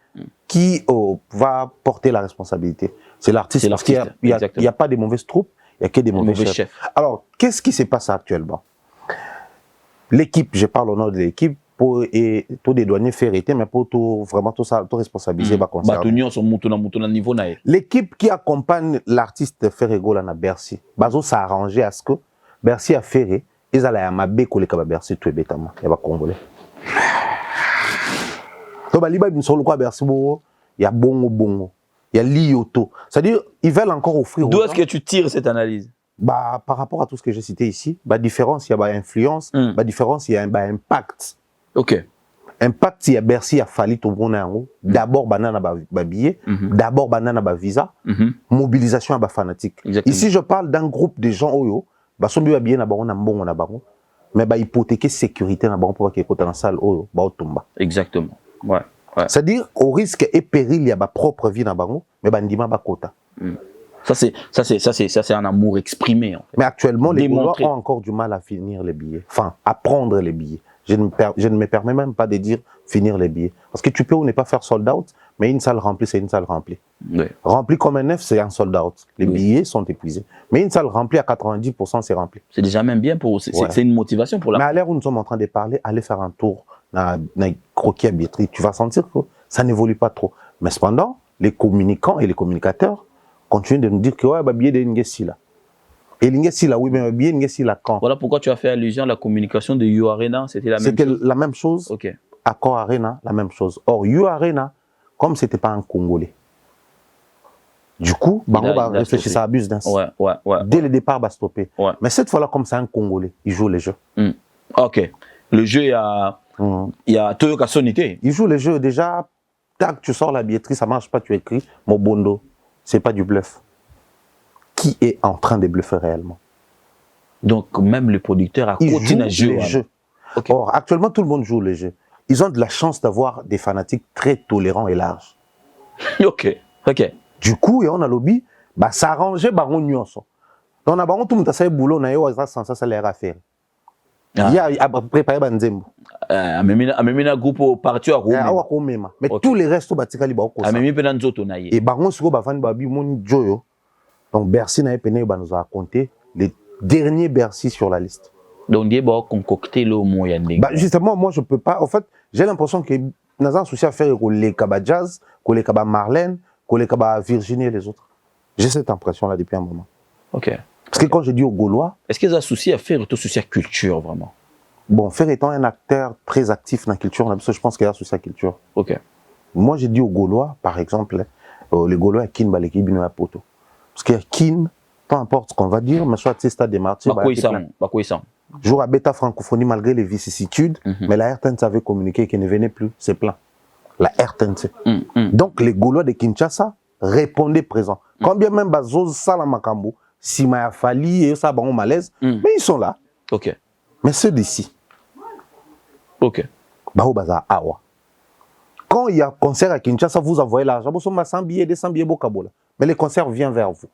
Speaker 1: qui va porter la responsabilité? C'est l'artiste. Parce qu'il n'y a pas de mauvaises troupes, il n'y a que des mauvais chefs. Alors, qu'est-ce qui se passe actuellement? L'équipe, je parle au nom de l'équipe, pour tout des douaniers faire arrêter, mais pour tout vraiment tout ça, tout responsabiliser, l'équipe qui accompagne l'artiste Ferrego là na Bercy, bazo s'arranger à ce que Bercy a ferré, ils allaient à Mabé coller comme Bercy tout est bêtement, il va congolais. Donc baliba bin solo quoi Bercy bo, il y a bongo, il y a lioto, c'est-à-dire ils veulent encore offrir.
Speaker 2: D'où est-ce que tu tires cette analyse?
Speaker 1: Bah par rapport à tout ce que j'ai cité ici, bah différence, il y a bah influence, bah différence, il y a un bah impact.
Speaker 2: Ok.
Speaker 1: Impact, il y a Bercy, il y a fallu tout bon en d'abord, banana ba billet, d'abord, banana ba visa, mobilisation à ba fanatique. Ici, je parle d'un groupe de gens, oyo, bah, sont bien bien na baron, na bon, na baron, mais bah, hypothéquer sécurité na baron pour qu'il y ait dans la salle, oyo, bah, tomba.
Speaker 2: Exactement. Ouais.
Speaker 1: C'est-à-dire, au risque et péril, il y a ma propre vie na baron, mais bah, ndima ba kota.
Speaker 2: Ça, c'est un amour exprimé. En fait.
Speaker 1: Mais actuellement, les Gaulois ont encore du mal à finir les billets, enfin, à prendre les billets. Je ne me permets même pas de dire finir les billets. Parce que tu peux ou ne pas faire sold out, mais une salle remplie, c'est une salle remplie. Oui. Remplie comme un neuf, c'est un sold out. Les billets sont épuisés. Mais une salle remplie à 90%, c'est rempli.
Speaker 2: C'est déjà même bien pour... C'est une motivation pour la...
Speaker 1: Mais à l'heure où nous sommes en train de parler, allez faire un tour dans croquis à billetterie. Tu vas sentir que ça n'évolue pas trop. Mais cependant, les communicants et les communicateurs continuent de nous dire que ouais, bah, billet de Ngessi là. Et l'Ingessi là, oui, mais billet Ngessi là quand?
Speaker 2: Voilà pourquoi tu as fait allusion à la communication de You Arena, c'était la même chose.
Speaker 1: C'était la même chose.
Speaker 2: Ok.
Speaker 1: Accor Arena, la même chose. Or, You Arena, comme c'était pas un Congolais, du coup, Bango va réfléchir, ça abuse d'un.
Speaker 2: Ouais.
Speaker 1: Dès le départ, va stopper.
Speaker 2: Ouais.
Speaker 1: Mais cette fois-là, comme c'est un Congolais, il joue les jeux.
Speaker 2: Ok. Le jeu, il y a Toyoka Sonité.
Speaker 1: Il joue les jeux. Déjà, tac, tu sors la billetterie, ça marche pas, tu écris Mobondo. C'est pas du bluff. Qui est en train de bluffer réellement?
Speaker 2: Donc, même le producteur a continué à jouer
Speaker 1: les jeux. Okay. Or, actuellement, tout le monde joue les jeux. Ils ont de la chance d'avoir des fanatiques très tolérants et larges.
Speaker 2: Ok.
Speaker 1: Du coup, on a lobby, bah, ça arrange baron nyonso. Donc, on a baron tout le monde a boulot, on a eu ça salaire à faire. Il y a préparé Banzembo.
Speaker 2: Amemina groupe parti à Rome.
Speaker 1: Mais tous les restes, batikali ba ko. Et baron siko ba fan babi mon joyo. Donc, Bercy n'a pas nous a raconté les derniers Bercy sur la liste.
Speaker 2: Donc, il y a concocté le moyen.
Speaker 1: Justement, moi, je ne peux pas. En fait, j'ai l'impression que nous avons un souci à faire avec les Kaba Jazz, les Kaba Marlène, les Kaba Virginie et les autres. J'ai cette impression-là depuis un moment.
Speaker 2: Ok.
Speaker 1: Parce que quand je dis aux Gaulois.
Speaker 2: Est-ce qu'ils ont un souci à faire tout souci à culture, vraiment?
Speaker 1: Bon, Fer étant un acteur très actif dans la culture, je pense qu'il y a un souci à culture.
Speaker 2: Ok.
Speaker 1: Moi, j'ai dit aux Gaulois, par exemple, les Gaulois à Kin, l'équipe à Poto. Parce qu'il y a Kin, peu importe ce qu'on va dire, mais soit stade des martyrs. Jour à Beta Francophonie, malgré les vicissitudes, mais la RTNC avait communiqué qu'il ne venait plus, c'est plein. La RTNC. Donc les Gaulois de Kinshasa répondaient présent. Quand bien même Bazoz Salamakambo, Sima Fali et ça, bon malaise, mais ils sont là.
Speaker 2: Ok.
Speaker 1: Mais ceux d'ici.
Speaker 2: Ok.
Speaker 1: Bao Baza Awa. Quand il y a concert à Kinshasa, vous envoyez l'argent, vous avez 100 billets, 200 billets, Bokabola. Mais le concert vient vers vous.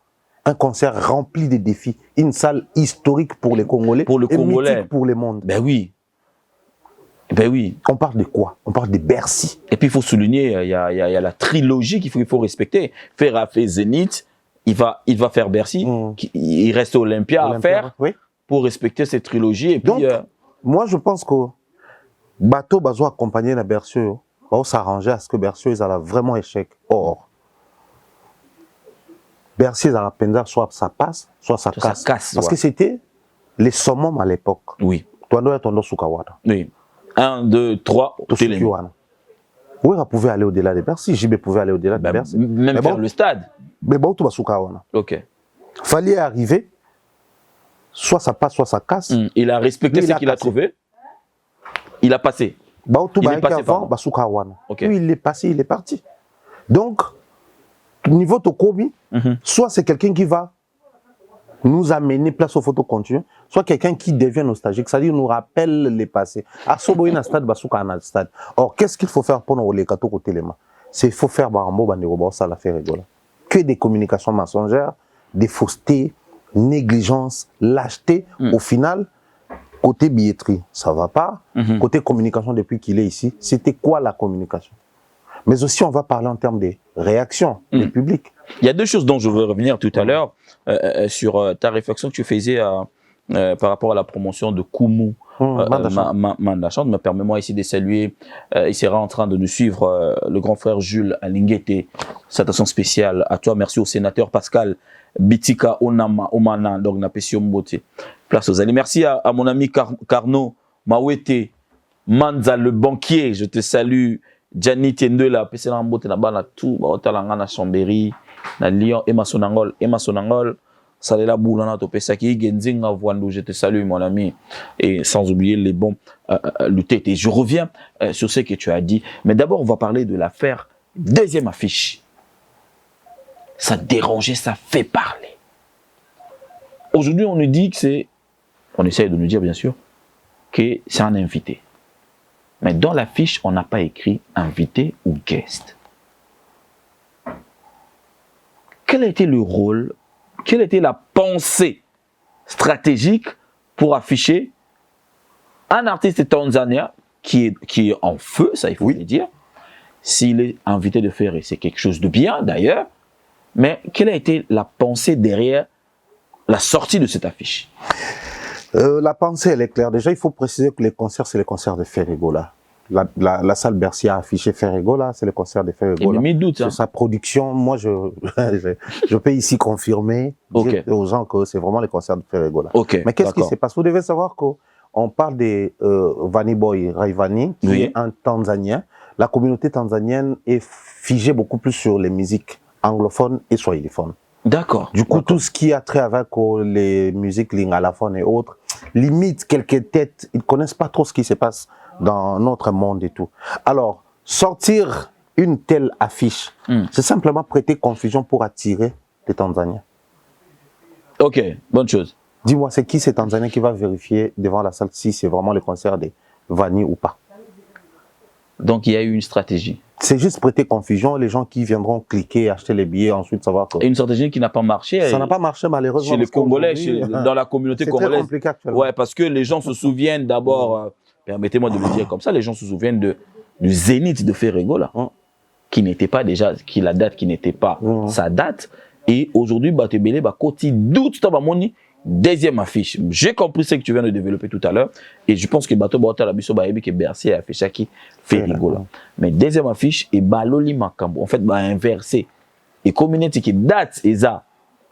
Speaker 1: Un concert rempli de défis. Une salle historique pour les Congolais.
Speaker 2: Pour le Congolais.
Speaker 1: Mythique pour le monde.
Speaker 2: Ben oui. Ben oui.
Speaker 1: On parle de quoi? On parle de Bercy.
Speaker 2: Et puis il faut souligner, il y a la trilogie qu'il faut respecter. Fer a fait Zénith, il va faire Bercy. Il reste Olympia à faire pour respecter cette trilogie. Et puis,
Speaker 1: donc, moi je pense que Bateau Bazo accompagner la Bercy, va s'arranger à ce que Bercy ils a vraiment échec. Or, Bercy, à la peine, soit ça passe, soit ça casse. Parce que c'était les summums à l'époque.
Speaker 2: Oui.
Speaker 1: Toi, nous, on Sukawada.
Speaker 2: Oui. 1, 2, 3,
Speaker 1: oui, on pouvait aller au-delà de Bercy. JB pouvait aller au-delà de Bercy.
Speaker 2: Même faire le stade.
Speaker 1: Mais bon, tout va Sukawada.
Speaker 2: Ok.
Speaker 1: Fallait arriver, soit ça passe, soit ça casse.
Speaker 2: Il a respecté ce qu'il a trouvé. Il a passé.
Speaker 1: Il est passé avant, Sukawada. Lui, il est passé, il est parti. Donc, niveau Tokobi, soit c'est quelqu'un qui va nous amener place aux photos continues, soit quelqu'un qui devient nostalgique, c'est-à-dire nous rappelle les passés. À Soboï, na stade, Basuka na stade. Or, qu'est-ce qu'il faut faire pour nous les kato côté les mains? C'est il faut faire Barambo, Bandérobo, ça la fait rigoler. Que des communications mensongères, des faussetés, négligence, lâcheté. Au final, côté billetterie, ça va pas. Côté communication, depuis qu'il est ici, c'était quoi la communication? Mais aussi, on va parler en termes des réactions du public.
Speaker 2: Il y a deux choses dont je veux revenir tout à l'heure sur ta réflexion que tu faisais par rapport à la promotion de Koumou Mandachante. Me permets-moi ici de saluer, il sera en train de nous suivre, le grand frère Jules Alinguete. Salutation spéciale à toi. Merci au sénateur Pascal Bitika Omana, donc Napesio Mbote. Place aux allées. Merci à mon ami Carnot Mawete Manza, le banquier. Je te salue. Gianni Tiendela, pese na mbote na bana tout, ba otalanga na Chambéry, na Lyon, Emma Sonangol, salela boulana to pesaki genzinga voando, je te salue mon ami, et sans oublier les bons luttes. Et je reviens sur ce que tu as dit, mais d'abord on va parler de l'affaire deuxième affiche. Ça dérangeait, ça fait parler. Aujourd'hui on nous dit que c'est, on essaye de nous dire bien sûr, que c'est un invité. Mais dans la fiche, on n'a pas écrit invité ou guest. Quel a été le rôle, quelle était la pensée stratégique pour afficher un artiste tanzanien qui est en feu, ça il faut le dire. S'il est invité de faire, c'est quelque chose de bien d'ailleurs. Mais quelle a été la pensée derrière la sortie de cette affiche?
Speaker 1: La pensée, elle est claire. Déjà, il faut préciser que les concerts, c'est les concerts de Ferregola. La salle Bercy a affiché Ferregola, c'est le concert de Ferregola. C'est sa production. Moi, je peux ici confirmer dire aux gens que c'est vraiment les concerts de Ferregola. Mais qu'est-ce qui se passe? Vous devez savoir qu'on parle de Vanny Boy Rayvanny, qui est un Tanzanien. La communauté tanzanienne est figée beaucoup plus sur les musiques anglophones et swahiliphones.
Speaker 2: D'accord.
Speaker 1: Du coup, tout ce qui a trait avec les musiques lingalaphone et autres, limite quelques têtes, ils ne connaissent pas trop ce qui se passe dans notre monde et tout. Alors, sortir une telle affiche, c'est simplement prêter confusion pour attirer les Tanzaniens.
Speaker 2: Ok, bonne chose.
Speaker 1: Dis-moi, c'est qui ces Tanzaniens qui va vérifier devant la salle si c'est vraiment le concert de Vanny ou pas?
Speaker 2: Donc, il y a eu une stratégie.
Speaker 1: C'est juste prêter confusion, les gens qui viendront cliquer, acheter les billets, ensuite savoir que...
Speaker 2: Et une stratégie qui n'a pas marché.
Speaker 1: Ça n'a pas marché malheureusement.
Speaker 2: Chez les Congolais, dans la communauté congolaise.
Speaker 1: C'est très compliqué actuellement.
Speaker 2: Ouais, parce que les gens se souviennent d'abord, permettez-moi de le dire comme ça, les gens se souviennent du zénith de Ferregola, qui n'était pas déjà, la date qui n'était pas sa date. Et aujourd'hui, Batebele, Koti, doute, Tabamoni, deuxième affiche. J'ai compris ce que tu viens de développer tout à l'heure. Et je pense que Bato Bota la Biso Baebi qui est Bercy a fait Chaki Ferregola. Mais deuxième affiche est Baloli Makambo. En fait, inversé. Et communauté qui date, et ça,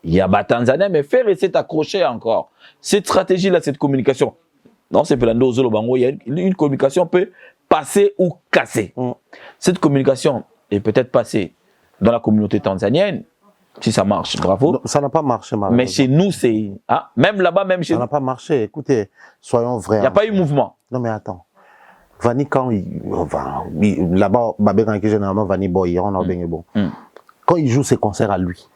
Speaker 2: il y a Tanzania, mais faire essayer d'accrocher encore. Cette stratégie-là, cette communication, non, c'est Pelando Zolo Bango, il y a une communication peut passer ou casser. Cette communication est peut-être passée dans la communauté tanzanienne. Si ça marche, bravo.
Speaker 1: Non, ça n'a pas marché,
Speaker 2: mais chez nous, c'est... Ah, même là-bas, même chez nous.
Speaker 1: Ça n'a pas marché. Écoutez, soyons vrais.
Speaker 2: Il n'y a pas eu mouvement.
Speaker 1: Non, mais attends. Vanny, quand là-bas, généralement, Vanny Boy, on a bien bon. Quand il joue ses concerts à lui,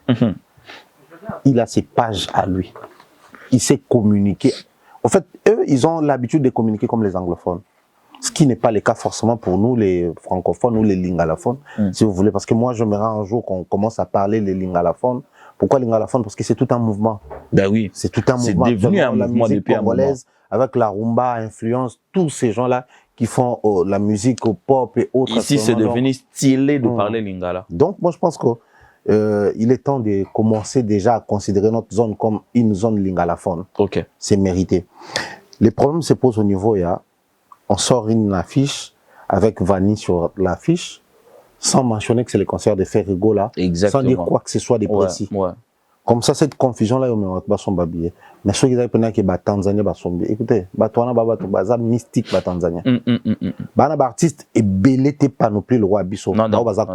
Speaker 1: il a ses pages à lui. Il sait communiquer. En fait, eux, ils ont l'habitude de communiquer comme les anglophones. Ce qui n'est pas le cas forcément pour nous, les francophones ou les lingalophones, si vous voulez. Parce que moi, je me rends un jour qu'on commence à parler les lingalophones. Pourquoi lingalophones? Parce que c'est tout un mouvement.
Speaker 2: Ben oui.
Speaker 1: C'est tout un mouvement.
Speaker 2: C'est devenu un mouvement depuis un moment.
Speaker 1: Avec la rumba, influence, tous ces gens-là qui font la musique au pop et autres.
Speaker 2: Ici, c'est devenu stylé de parler lingala.
Speaker 1: Donc, moi, je pense qu'il est temps de commencer déjà à considérer notre zone comme une zone lingalaphone.
Speaker 2: Ok.
Speaker 1: C'est mérité. Les problèmes se posent au niveau, on sort une affiche avec Vanny sur l'affiche, sans mentionner que c'est le concert de Ferregola, sans dire quoi que ce soit de précis. Comme ça, cette confusion-là, on va son babier. Mais ceux qui ont dit que Tanzanie va son écoutez, Batouana Babato, mystique Tanzania. Bana artiste est belé te panoplie le roi Bisso. Non,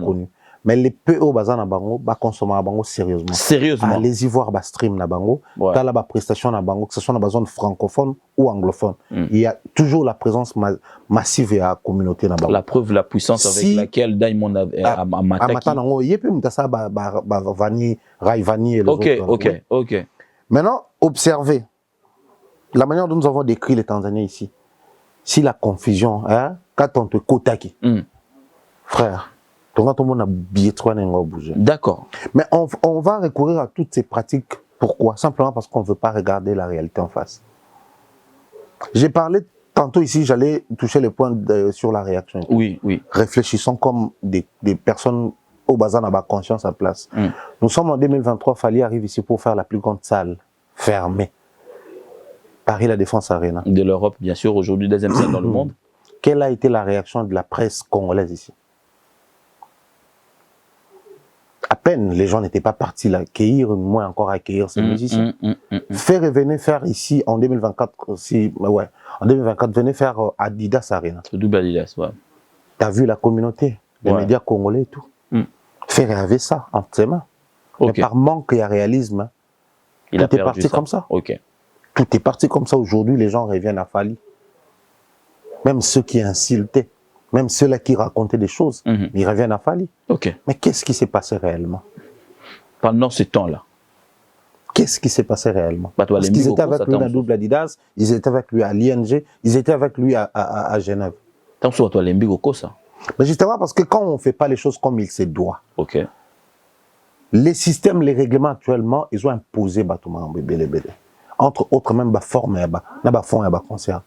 Speaker 1: connu. Mais les peu au bazar na bango, ba consommer na bango sérieusement.
Speaker 2: Sérieusement.
Speaker 1: Allez-y voir ba stream na bango, t'as là ba prestation na bango, que ce soit dans la zone francophone ou anglophone. Il y a toujours la présence massive de la communauté na bango.
Speaker 2: La preuve, la puissance avec laquelle Diamond a mataki.
Speaker 1: Amata nango, yé pe mutasa ba Vanny, Rayvanny et les autres.
Speaker 2: Ok.
Speaker 1: Maintenant, observez la manière dont nous avons décrit les Tanzaniens ici. Si la confusion, hein, quand on te kotaki, frère, tout le monde a billet 3 n'a bouger.
Speaker 2: D'accord.
Speaker 1: Mais on va recourir à toutes ces pratiques. Pourquoi? Simplement parce qu'on ne veut pas regarder la réalité en face. J'ai parlé tantôt ici, j'allais toucher le point sur la réaction.
Speaker 2: Oui, oui.
Speaker 1: Réfléchissons comme des personnes au bazar n'a pas conscience à place. Nous sommes en 2023, Fally arrive ici pour faire la plus grande salle fermée. Paris La Défense Arena.
Speaker 2: De l'Europe, bien sûr, aujourd'hui, deuxième scène dans le monde.
Speaker 1: Quelle a été la réaction de la presse congolaise ici? À peine, les gens n'étaient pas partis l'accueillir, moins encore accueillir ces musiciens. Faire revenir faire ici en 2024, en 2024, venez faire Adidas Arena.
Speaker 2: Le double Adidas, ouais.
Speaker 1: T'as vu la communauté, les médias congolais et tout. Faire rêver ça entre ses mains. Mais par manque et réalisme, tout est parti comme ça. Tout est parti comme ça. Aujourd'hui, les gens reviennent à Fally. Même ceux qui insultaient, même ceux-là qui racontaient des choses, ils reviennent à Fally. Mais qu'est-ce qui s'est passé réellement?
Speaker 2: Pendant ce temps-là.
Speaker 1: Qu'est-ce qui s'est passé réellement? Parce qu'ils étaient avec lui à double Adidas, ils étaient avec lui à l'ING, ils étaient avec lui à Genève.
Speaker 2: Tant que toi, l'embi goko ça.
Speaker 1: Mais justement parce que quand on ne fait pas les choses comme il se doit, les systèmes, les règlements actuellement, ils ont imposé Batouman Bébé. Entre autres, même la forme, la fond et la concert.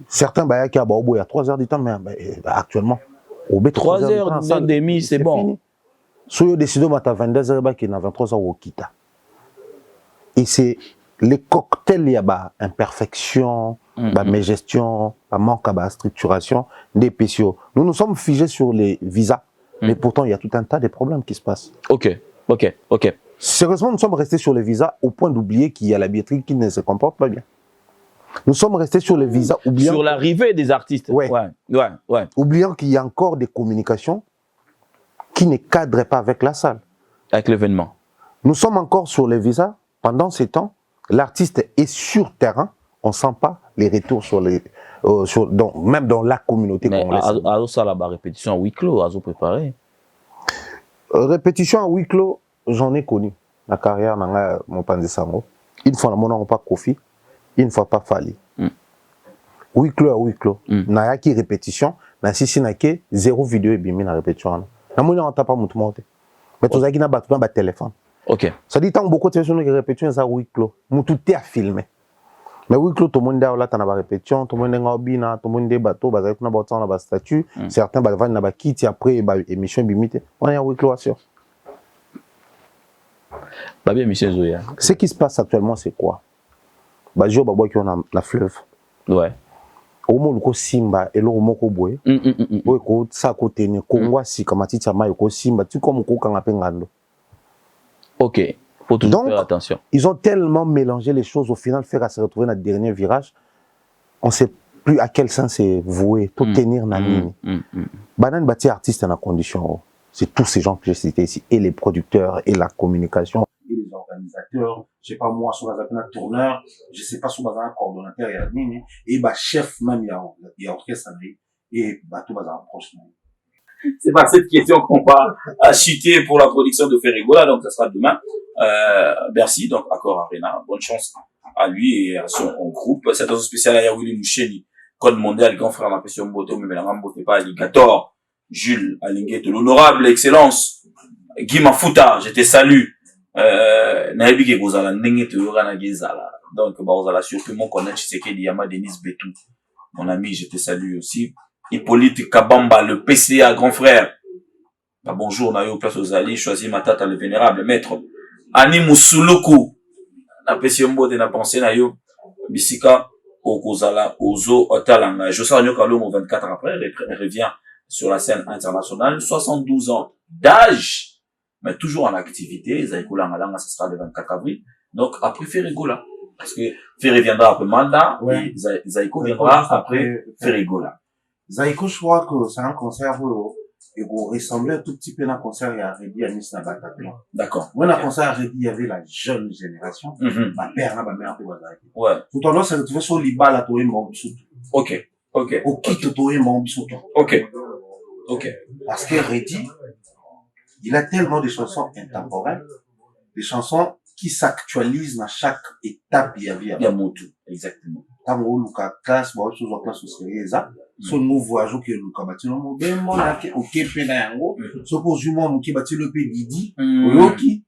Speaker 1: Certains, il y a 3 heures du temps, mais actuellement,
Speaker 2: 3 heures et demie, c'est bon.
Speaker 1: Si vous décidez de 22 heures, il y a 23 heures au Kita. Et c'est les cocktails, il y a imperfection, mégestion, manque de structuration, des PCO. Nous nous sommes figés sur les visas, mais pourtant, il y a tout un tas de problèmes qui se passent. Sérieusement, nous sommes restés sur les visas au point d'oublier qu'il y a la billetterie qui ne se comporte pas bien. Nous sommes restés sur les visas, oubliant...
Speaker 2: Sur l'arrivée des artistes.
Speaker 1: Oubliant qu'il y a encore des communications qui ne cadraient pas avec la salle.
Speaker 2: Avec l'événement.
Speaker 1: Nous sommes encore sur les visas. Pendant ces temps, l'artiste est sur terrain. On ne sent pas les retours sur les... même dans la communauté congolaise.
Speaker 2: Mais à ça, la répétition à huis clos, à préparer.
Speaker 1: Répétition à huis clos, j'en ai connu. La carrière, mon pandé sango. Une fois, on n'a pas Kofi. Une fois, pas Fally. Huis clos à huis clos. N'a qui répétition. N'a si n'a que 0 vidéo et bimi na répétition. N'a mon pas monté monté. Mais tout ça qui n'a pas tout téléphone. Ça dit tant beaucoup de personnes qui répétition ça huis clos. Tout est à filmer. Mais huis clos tout le monde là là t'as répétition, tout le monde est bina, tout le monde est bateau, bah ça na bâton na statut, certains bah vont na ba quitter après bah émission bimité. On est à huis clos sûr.
Speaker 2: Bah bien monsieur Zoya.
Speaker 1: Ce qui se passe actuellement c'est quoi? Bah jo bah qui on a la fleuve. Au moins le simba et le moko boy. Boy ko ça côté ne Kongo si comme titi ma ko simba tu comme ko kanga pengando.
Speaker 2: Faut toujours faire attention.
Speaker 1: Ils ont tellement mélangé les choses au final faire à se retrouver dans le dernier virage. On sait plus à quel sens c'est voué, tout tenir dans la ligne. Banane bâti artiste en condition. C'est tous ces gens que j'ai cités ici, et les producteurs, et la communication, et les organisateurs, je sais pas moi, sur un tourneur, je sais pas sur un coordonnateur, et bah chef même, il y a orchestre, et bah tout va proche.
Speaker 5: C'est pas cette question qu'on va chuter pour la production de Ferrigola, donc ça sera demain. Bercy, donc Accor Arena. Bonne chance à lui et à son groupe. Cette annonce spéciale à Yawili Moucheni, Code Mondial, grand frère Mapession Mboto, mais maintenant Mbote pas Alligator. Jules Alinguet, l'honorable excellence Guy Mafuta, je te salue. Naebi ke kozala ndenge te yora na gezala. Donc ba ozala surtout mon connaître Tshisekedi Yama Denis Betou. Mon ami, je te salue aussi. Hippolyte Kabamba, le PCA grand frère. Bah, bonjour Nayo place aux alliés, choisi ma tata le vénérable maître. Ani Musuluku. Na PCA Mbote na pensé Nayo Bisika Okozala Ozo Otalanga. Josa Nyokalo 24 après revient sur la scène internationale, 72 ans d'âge, mais toujours en activité. Zaïko Langalanga, ce sera le 24 avril. Donc, après Ferrigola. Parce que Ferry viendra après Manda, et Zaïko viendra après Ferrigola.
Speaker 1: Zaïko, je crois que c'est un concert qui ressemblait un tout petit peu à un concert à Rédi à Nice na Bataclan.
Speaker 5: D'accord.
Speaker 1: Moi, dans un concert à Rédi, il y avait la jeune génération. Ma mère, ma mère, un peu Zaïko.
Speaker 5: Ouais.
Speaker 1: Tout en se retrouver sur l'Iba, la Toé Mbambisout.
Speaker 5: Ok.
Speaker 1: Au Kito Toé Mbambisout.
Speaker 5: Ok.
Speaker 1: Parce que Rédi, il a tellement de chansons intemporelles, des chansons
Speaker 6: qui s'actualise dans chaque étape de la vie.
Speaker 5: Il y a Motu, exactement.
Speaker 6: Tant que Luka classe, bon, chose en classe au sérieux, ça. Son nouveau ajout que Luka bâti, non, ben, mon, ok, pena yango. Suppose, moi, mon qui bâti le P Didi, Oyoki.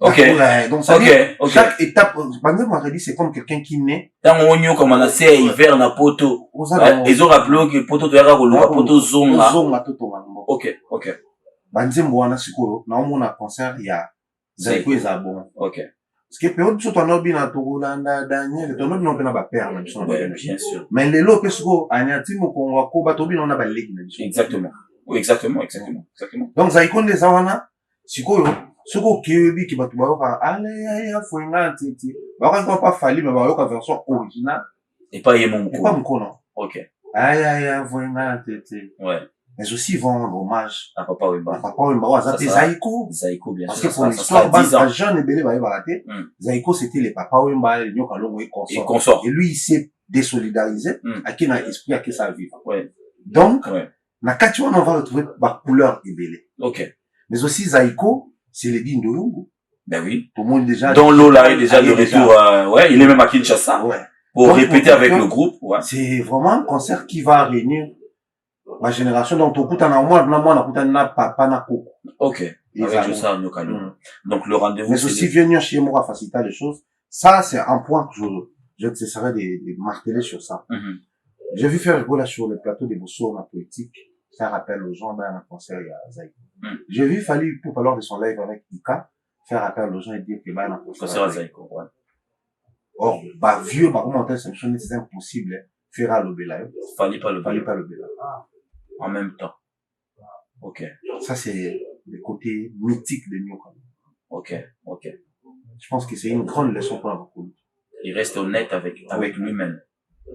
Speaker 5: Ok.
Speaker 6: Donc, ça veut dire,
Speaker 5: Ok.
Speaker 6: chaque étape, par exemple, moi, je dis, c'est comme quelqu'un qui naît.
Speaker 5: Tant on comme on a c'est hiver na poto. Ils ont rappelé que poto de yara koluka poto zonga.
Speaker 6: Zonga toto mango.
Speaker 5: Ok, ok.
Speaker 6: Banzembo wana sikoyo, na omona concert ya Zaiko eza bon.
Speaker 5: Ok.
Speaker 6: Parce que période so tono bina togolanda Daniel, tono bina pena ba père na biso.
Speaker 5: Ouais, bien sûr.
Speaker 6: Mais lelo pe siko anyati mo kongo ko ba tobina na ba legi na biso.
Speaker 5: Exactement. Oui, exactement.
Speaker 6: Donc Zaiko ndeza wana sikoyo soko kebi ki batu ba yoka ale ya fuenga titi. Ba ka pas fali mais ba yoka version originale
Speaker 5: Et pas yemon.
Speaker 6: et pas mkono.
Speaker 5: Ok.
Speaker 6: Ya fuenga titi.
Speaker 5: Ouais.
Speaker 6: Mais aussi vendre hommage
Speaker 5: à Papa Wemba.
Speaker 6: Papa Wemba wa za Zaiko.
Speaker 5: Zaiko bien
Speaker 6: parce
Speaker 5: sûr.
Speaker 6: que pour l'histoire bas jeune et belé ba raté. Zaiko c'était les Papa Wemba les nyoka longo et consort. Et lui il s'est désolidarisé à qui na esprit à qui ça vivre.
Speaker 5: Ouais.
Speaker 6: Donc na kati on va retrouver ba couleur et belé.
Speaker 5: OK.
Speaker 6: Mais aussi Zaiko c'est les dignes de Lungu.
Speaker 5: Ben oui.
Speaker 6: Tout le monde déjà
Speaker 5: dans Lola est déjà de retour ouais, il est même à Kinshasa.
Speaker 6: Ouais.
Speaker 5: Pour donc, répéter avec le groupe, ouais.
Speaker 6: C'est vraiment un concert qui va réunir ma génération. Donc, au na papa na koko.
Speaker 5: Ok. Avec tout ça, donc, le rendez-vous.
Speaker 6: Mais aussi, venir chez moi, faciliter les choses. Ça, c'est un point que je essaierai de marteler sur ça. J'ai vu faire rigoler sur le plateau des Bosso, ma politique, faire appel aux gens dans un concert à Zaïko. J'ai vu Fali, pour parler de son live avec Ika, faire appel aux gens et dire que bah, un concert à Zaïko, ouais. Or, bah, vieux, bah, comment c'est impossible, faire à l'obéla.
Speaker 5: Fallait pas le
Speaker 6: béla.
Speaker 5: En même temps. Ok.
Speaker 6: Ça, c'est le côté mythique de Nyoka.
Speaker 5: Ok.
Speaker 6: Je pense que c'est une grande leçon pour la Bakoulou.
Speaker 5: Il reste honnête avec lui-même.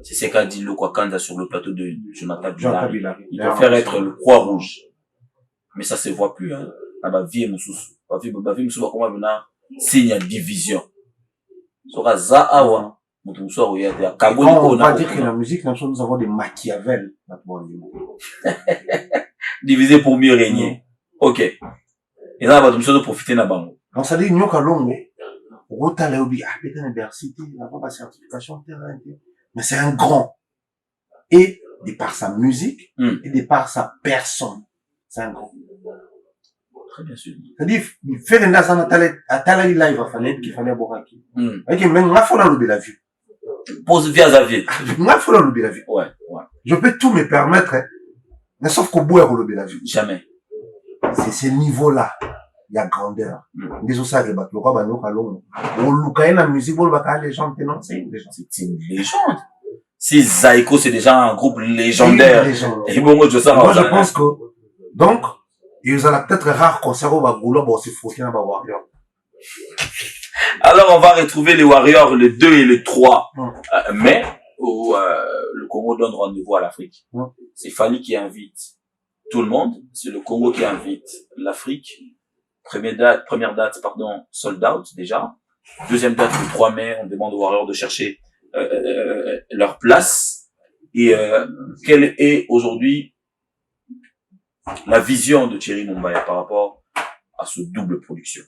Speaker 5: C'est ce qu'a dit Lokwa Kanda sur le plateau de Jonathan Bilari. Il préfère être le croix rouge. Mais ça se voit plus, hein. Dans ma vie, comment venir signe à division. On va
Speaker 6: dire que la musique, nous avons des Machiavel.
Speaker 5: Diviser pour mieux régner. Ok. Et là, on va profiter de bango.
Speaker 6: Donc, ça dit, Nyoka Longo, Rota Leobi, peut-être université, il n'a pas de certification terrain. Mais c'est un grand. Et, de par sa musique, et de par sa personne, c'est un grand.
Speaker 5: Très bien sûr.
Speaker 6: C'est-à-dire, faire une nasa à Talali live, qu'il fallait boire qui. Ok, mais on a fait la vue.
Speaker 5: Pose via Xavier.
Speaker 6: On a fait la vue.
Speaker 5: Ouais.
Speaker 6: Je peux tout me permettre, hein. Mais sauf qu'au bout, on la vue.
Speaker 5: Jamais.
Speaker 6: C'est ce niveau-là. Il y a grandeur. Des autres, ça, le quoi, bah, nous, allons. On loue la musique, on va les gens, non, c'est une légende.
Speaker 5: C'est une légende. Si Zaiko, c'est déjà un groupe légendaire. Et bon, moi, je
Speaker 6: pense que, donc, il y a peut-être rare concert où va vouloir se frotter dans les Warriors.
Speaker 5: Alors, on va retrouver les Warriors le 2 et le 3 mai, où le Congo donne rendez-vous à l'Afrique. C'est Fali qui invite tout le monde. C'est le Congo qui invite l'Afrique. Première date, sold out déjà. Deuxième date, le 3 mai, on demande aux Warriors de chercher leur place. Et quelle est aujourd'hui la vision de Thierry Mumbaya par rapport à ce double production?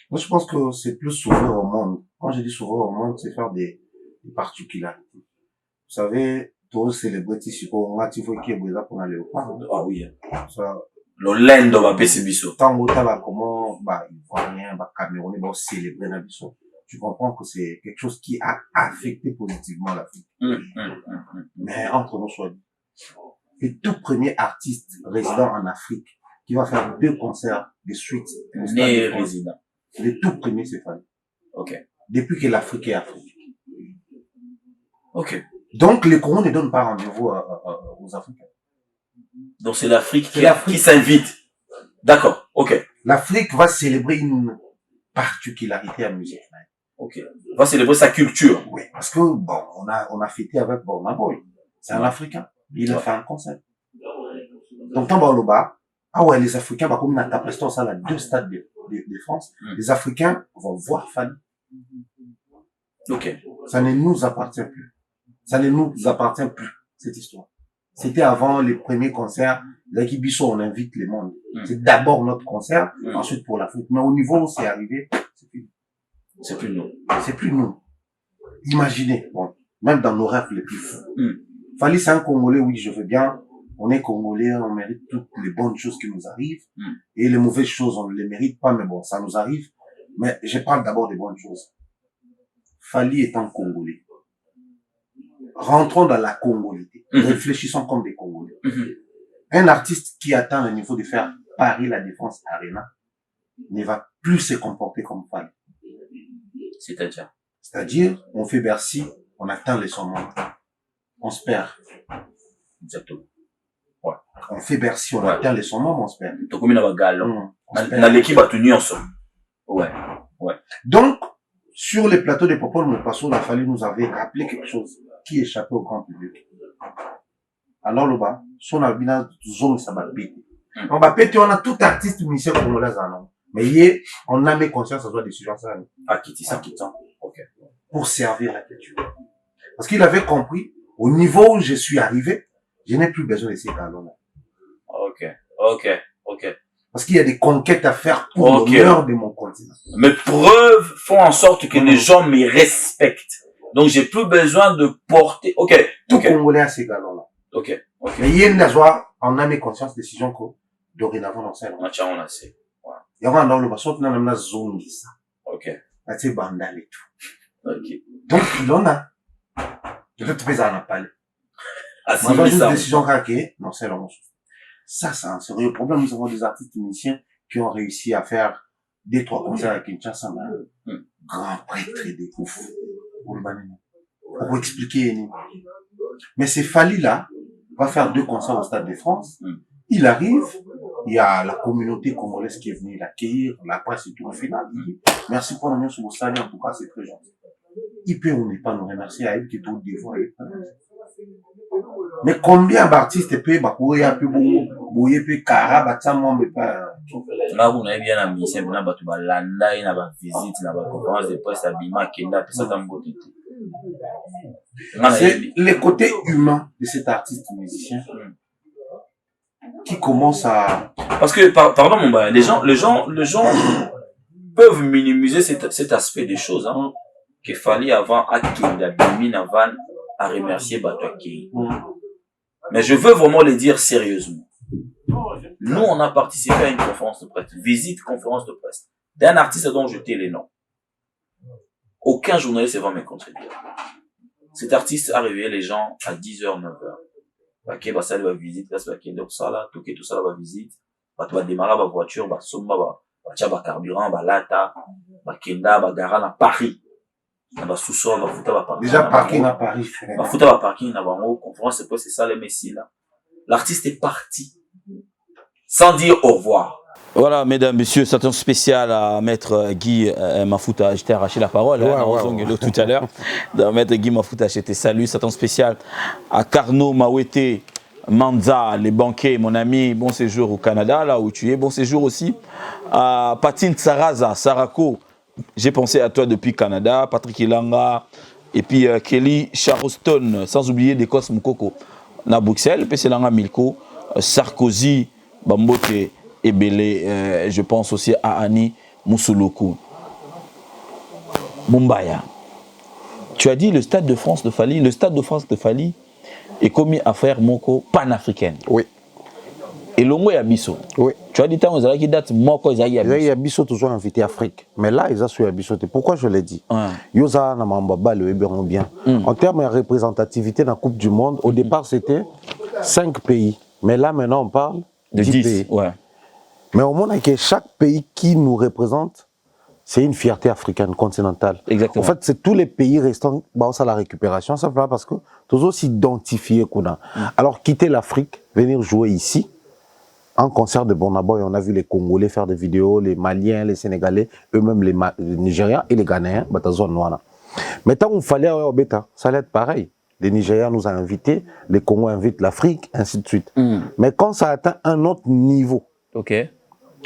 Speaker 6: Moi, je pense que c'est plus s'ouvrir au monde. Quand je dis s'ouvrir au monde, c'est faire des particularités. Vous savez, tous célébrer ici, on a tifo qui est brisé pour aller au parc.
Speaker 5: Ah oui.
Speaker 6: Ça.
Speaker 5: L'Olendo va baisser biso.
Speaker 6: Tant que là, comment, Ivoirien, Camerounais, célébrer la biso. Tu comprends que c'est quelque chose qui a affecté positivement l'Afrique. Mais entre nous soit dit, le tout premier artiste résident en Afrique qui va faire 2 concerts de suite.
Speaker 5: Né résident.
Speaker 6: Le tout premier, c'est Fali.
Speaker 5: Ok.
Speaker 6: Depuis que l'Afrique est Afrique.
Speaker 5: Ok.
Speaker 6: Donc, les Congo ne donnent pas rendez-vous aux Africains.
Speaker 5: Donc, c'est l'Afrique qui s'invite. D'accord. Ok.
Speaker 6: L'Afrique va célébrer une particularité à musique.
Speaker 5: Ok. Va célébrer sa culture.
Speaker 6: Oui. Parce que, bon, on a fêté avec Burna Boy. C'est un Africain. Il a fait un concert. Donc, tant Baoloba, les Africains, comme on a tapé ça, là, 2 stades de France, les Africains vont voir Fali.
Speaker 5: Ok.
Speaker 6: Ça ne nous appartient plus. Ça ne nous appartient plus, cette histoire. C'était avant les premiers concerts. L'Aki Bisso, on invite les mondes. C'est d'abord notre concert, ensuite pour l'Afrique. Mais au niveau où c'est arrivé, c'est fini.
Speaker 5: C'est plus nous.
Speaker 6: C'est plus nous. Imaginez, bon, même dans nos rêves les plus fous. Fally, c'est un Congolais, oui, je veux bien. On est Congolais, on mérite toutes les bonnes choses qui nous arrivent. Et les mauvaises choses, on ne les mérite pas, mais bon, ça nous arrive. Mais je parle d'abord des bonnes choses. Fally étant Congolais. Rentrons dans la Congolité. Réfléchissons comme des Congolais. Un artiste qui atteint le niveau de faire Paris La Défense Arena ne va plus se comporter comme Fally. C'est-à-dire, on fait Bercy, on atteint les sommets. On se perd.
Speaker 5: Exactement.
Speaker 6: Ouais. On fait Bercy, on atteint les sommets, on se perd.
Speaker 5: Donc, comme il y a dans l'équipe à tenir ensemble. Ouais.
Speaker 6: Donc, sur les plateaux des Popol Mopasso, la Fally nous avait rappelé quelque chose qui échappait au grand public. Alors, là-bas, son albina zone, ça va péter. On va péter, on a tout artiste musicien congolais en nom. Mais on a mis conscience à soi des sujets, ça.
Speaker 5: Ok.
Speaker 6: Pour servir la culture. Parce qu'il avait compris, au niveau où je suis arrivé, je n'ai plus besoin de ces galons-là.
Speaker 5: Ok.
Speaker 6: Parce qu'il y a des conquêtes à faire pour l'honneur de mon continent.
Speaker 5: Mes preuves font en sorte que les gens me respectent. Donc, j'ai plus besoin de porter...
Speaker 6: Tout Congolais a ces galons-là.
Speaker 5: Ok.
Speaker 6: Mais il y a une joie, on a mis conscience de décision que dorénavant, on sait.
Speaker 5: On a assez.
Speaker 6: Il y a un le basson, on a une zone qui ça.
Speaker 5: Ok.
Speaker 6: Là, c'est bandal et tout.
Speaker 5: Ok.
Speaker 6: Donc, il en a. Peut-être que ça en a parlé.
Speaker 5: C'est
Speaker 6: une décision craquée, non, c'est long. Ça, c'est un sérieux problème. Nous avons des artistes musiciens qui ont réussi à faire 2-3 concerts avec une chasse en grand prêtre et des ouf. Pour expliquer. Mais c'est Fally là, va faire 2 concerts au Stade de France. Il arrive, il y a la communauté congolaise qui est venue l'accueillir, la presse et tout au final. Il dit, merci pour l'union sur vos salaires, en tout cas, c'est très gentil. Il peut, on n'est pas nous remercier à elle qui est tout dévoilé. Mais combien d'artistes peuvent, bouiller un peu, bouiller peu, cara, battement, mais pas.
Speaker 5: Là, vous avez bien amis, c'est bien, tu vas landa, il y a une visite, il y a une conférence de presse, à Bima, Kenda, puis ça t'a beauté.
Speaker 6: C'est le côté humain de cet artiste musicien qui commence à...
Speaker 5: Parce que, pardon, mon bain, les gens peuvent minimiser cet aspect des choses, hein. Qu'il fallait avant à Kenda, Bimina, Van, à remercier Batouaki. Mais je veux vraiment le dire sérieusement. Nous, on a participé à une conférence de presse, conférence de presse, d'un artiste dont je tais les noms. Aucun journaliste ne va me contredire. Cet artiste a réveillé les gens à 10h, 9h. Ok, bah, ça, va visite, là, c'est va kende, ça, là, tout ça, là, va visite. Bah, tu vas démarrer, ma voiture, bah, somma, bah, tiens, bah, carburant, bah, lata, bah, kenda, bah, garan à Paris. Bah, sous-sol, bah, fouta, bah, parking.
Speaker 6: Déjà, parking à Paris, frère.
Speaker 5: Bah, fouta, bah, parking, là, bah, conférence, c'est ça, les messieurs, là. L'artiste est parti. Sans dire au revoir.
Speaker 2: Voilà, mesdames, messieurs, c'est un spécial à Maître Guy Mafuta. Je t'ai arraché la parole, tout à l'heure. Maître Guy Mafuta, je t'ai salué. C'est un spécial à Carnot Mawete Manza, les banquiers, mon ami. Bon séjour au Canada, là où tu es. Bon séjour aussi à Patine Saraza, Sarako. J'ai pensé à toi depuis Canada. Patrick Ilanga et puis Kelly Charleston, sans oublier des Mukoko. Na Bruxelles, puis c'est Langa Milko, Sarkozy, Bambote et Belé, je pense aussi à Annie Moussouloukou. Mumbaya. Tu as dit le Stade de France de Fally. Le Stade de France de Fally est commis à faire Moko panafricaine.
Speaker 1: Oui.
Speaker 2: Et Longo et Abisso.
Speaker 1: Oui.
Speaker 2: Tu as dit tant que qui date Moko et Abisso.
Speaker 1: Il y a Abisso toujours invité Afrique. Mais là, ils ont su Abisso. Pourquoi je l'ai dit? Yosa Namambaba le bien. En termes de représentativité dans la Coupe du Monde, au départ, c'était 5 pays. Mais là, maintenant, on parle
Speaker 2: de 10 pays.
Speaker 1: Ouais. Mais au monde, chaque pays qui nous représente, c'est une fierté africaine continentale.
Speaker 2: Exactement.
Speaker 1: En fait, c'est tous les pays restants, bah, ça la récupération, simplement parce que toujours s'identifier qu'on a. Alors, quitter l'Afrique, venir jouer ici, en concert de Bonaboy, on a vu les Congolais faire des vidéos, les Maliens, les Sénégalais, eux-mêmes les Nigériens et les Ghanéens, mais tant qu'il fallait au bêta, ça allait être pareil. Les Nigériens nous ont invités, les Congos invitent l'Afrique, ainsi de suite. Mais quand ça atteint un autre niveau,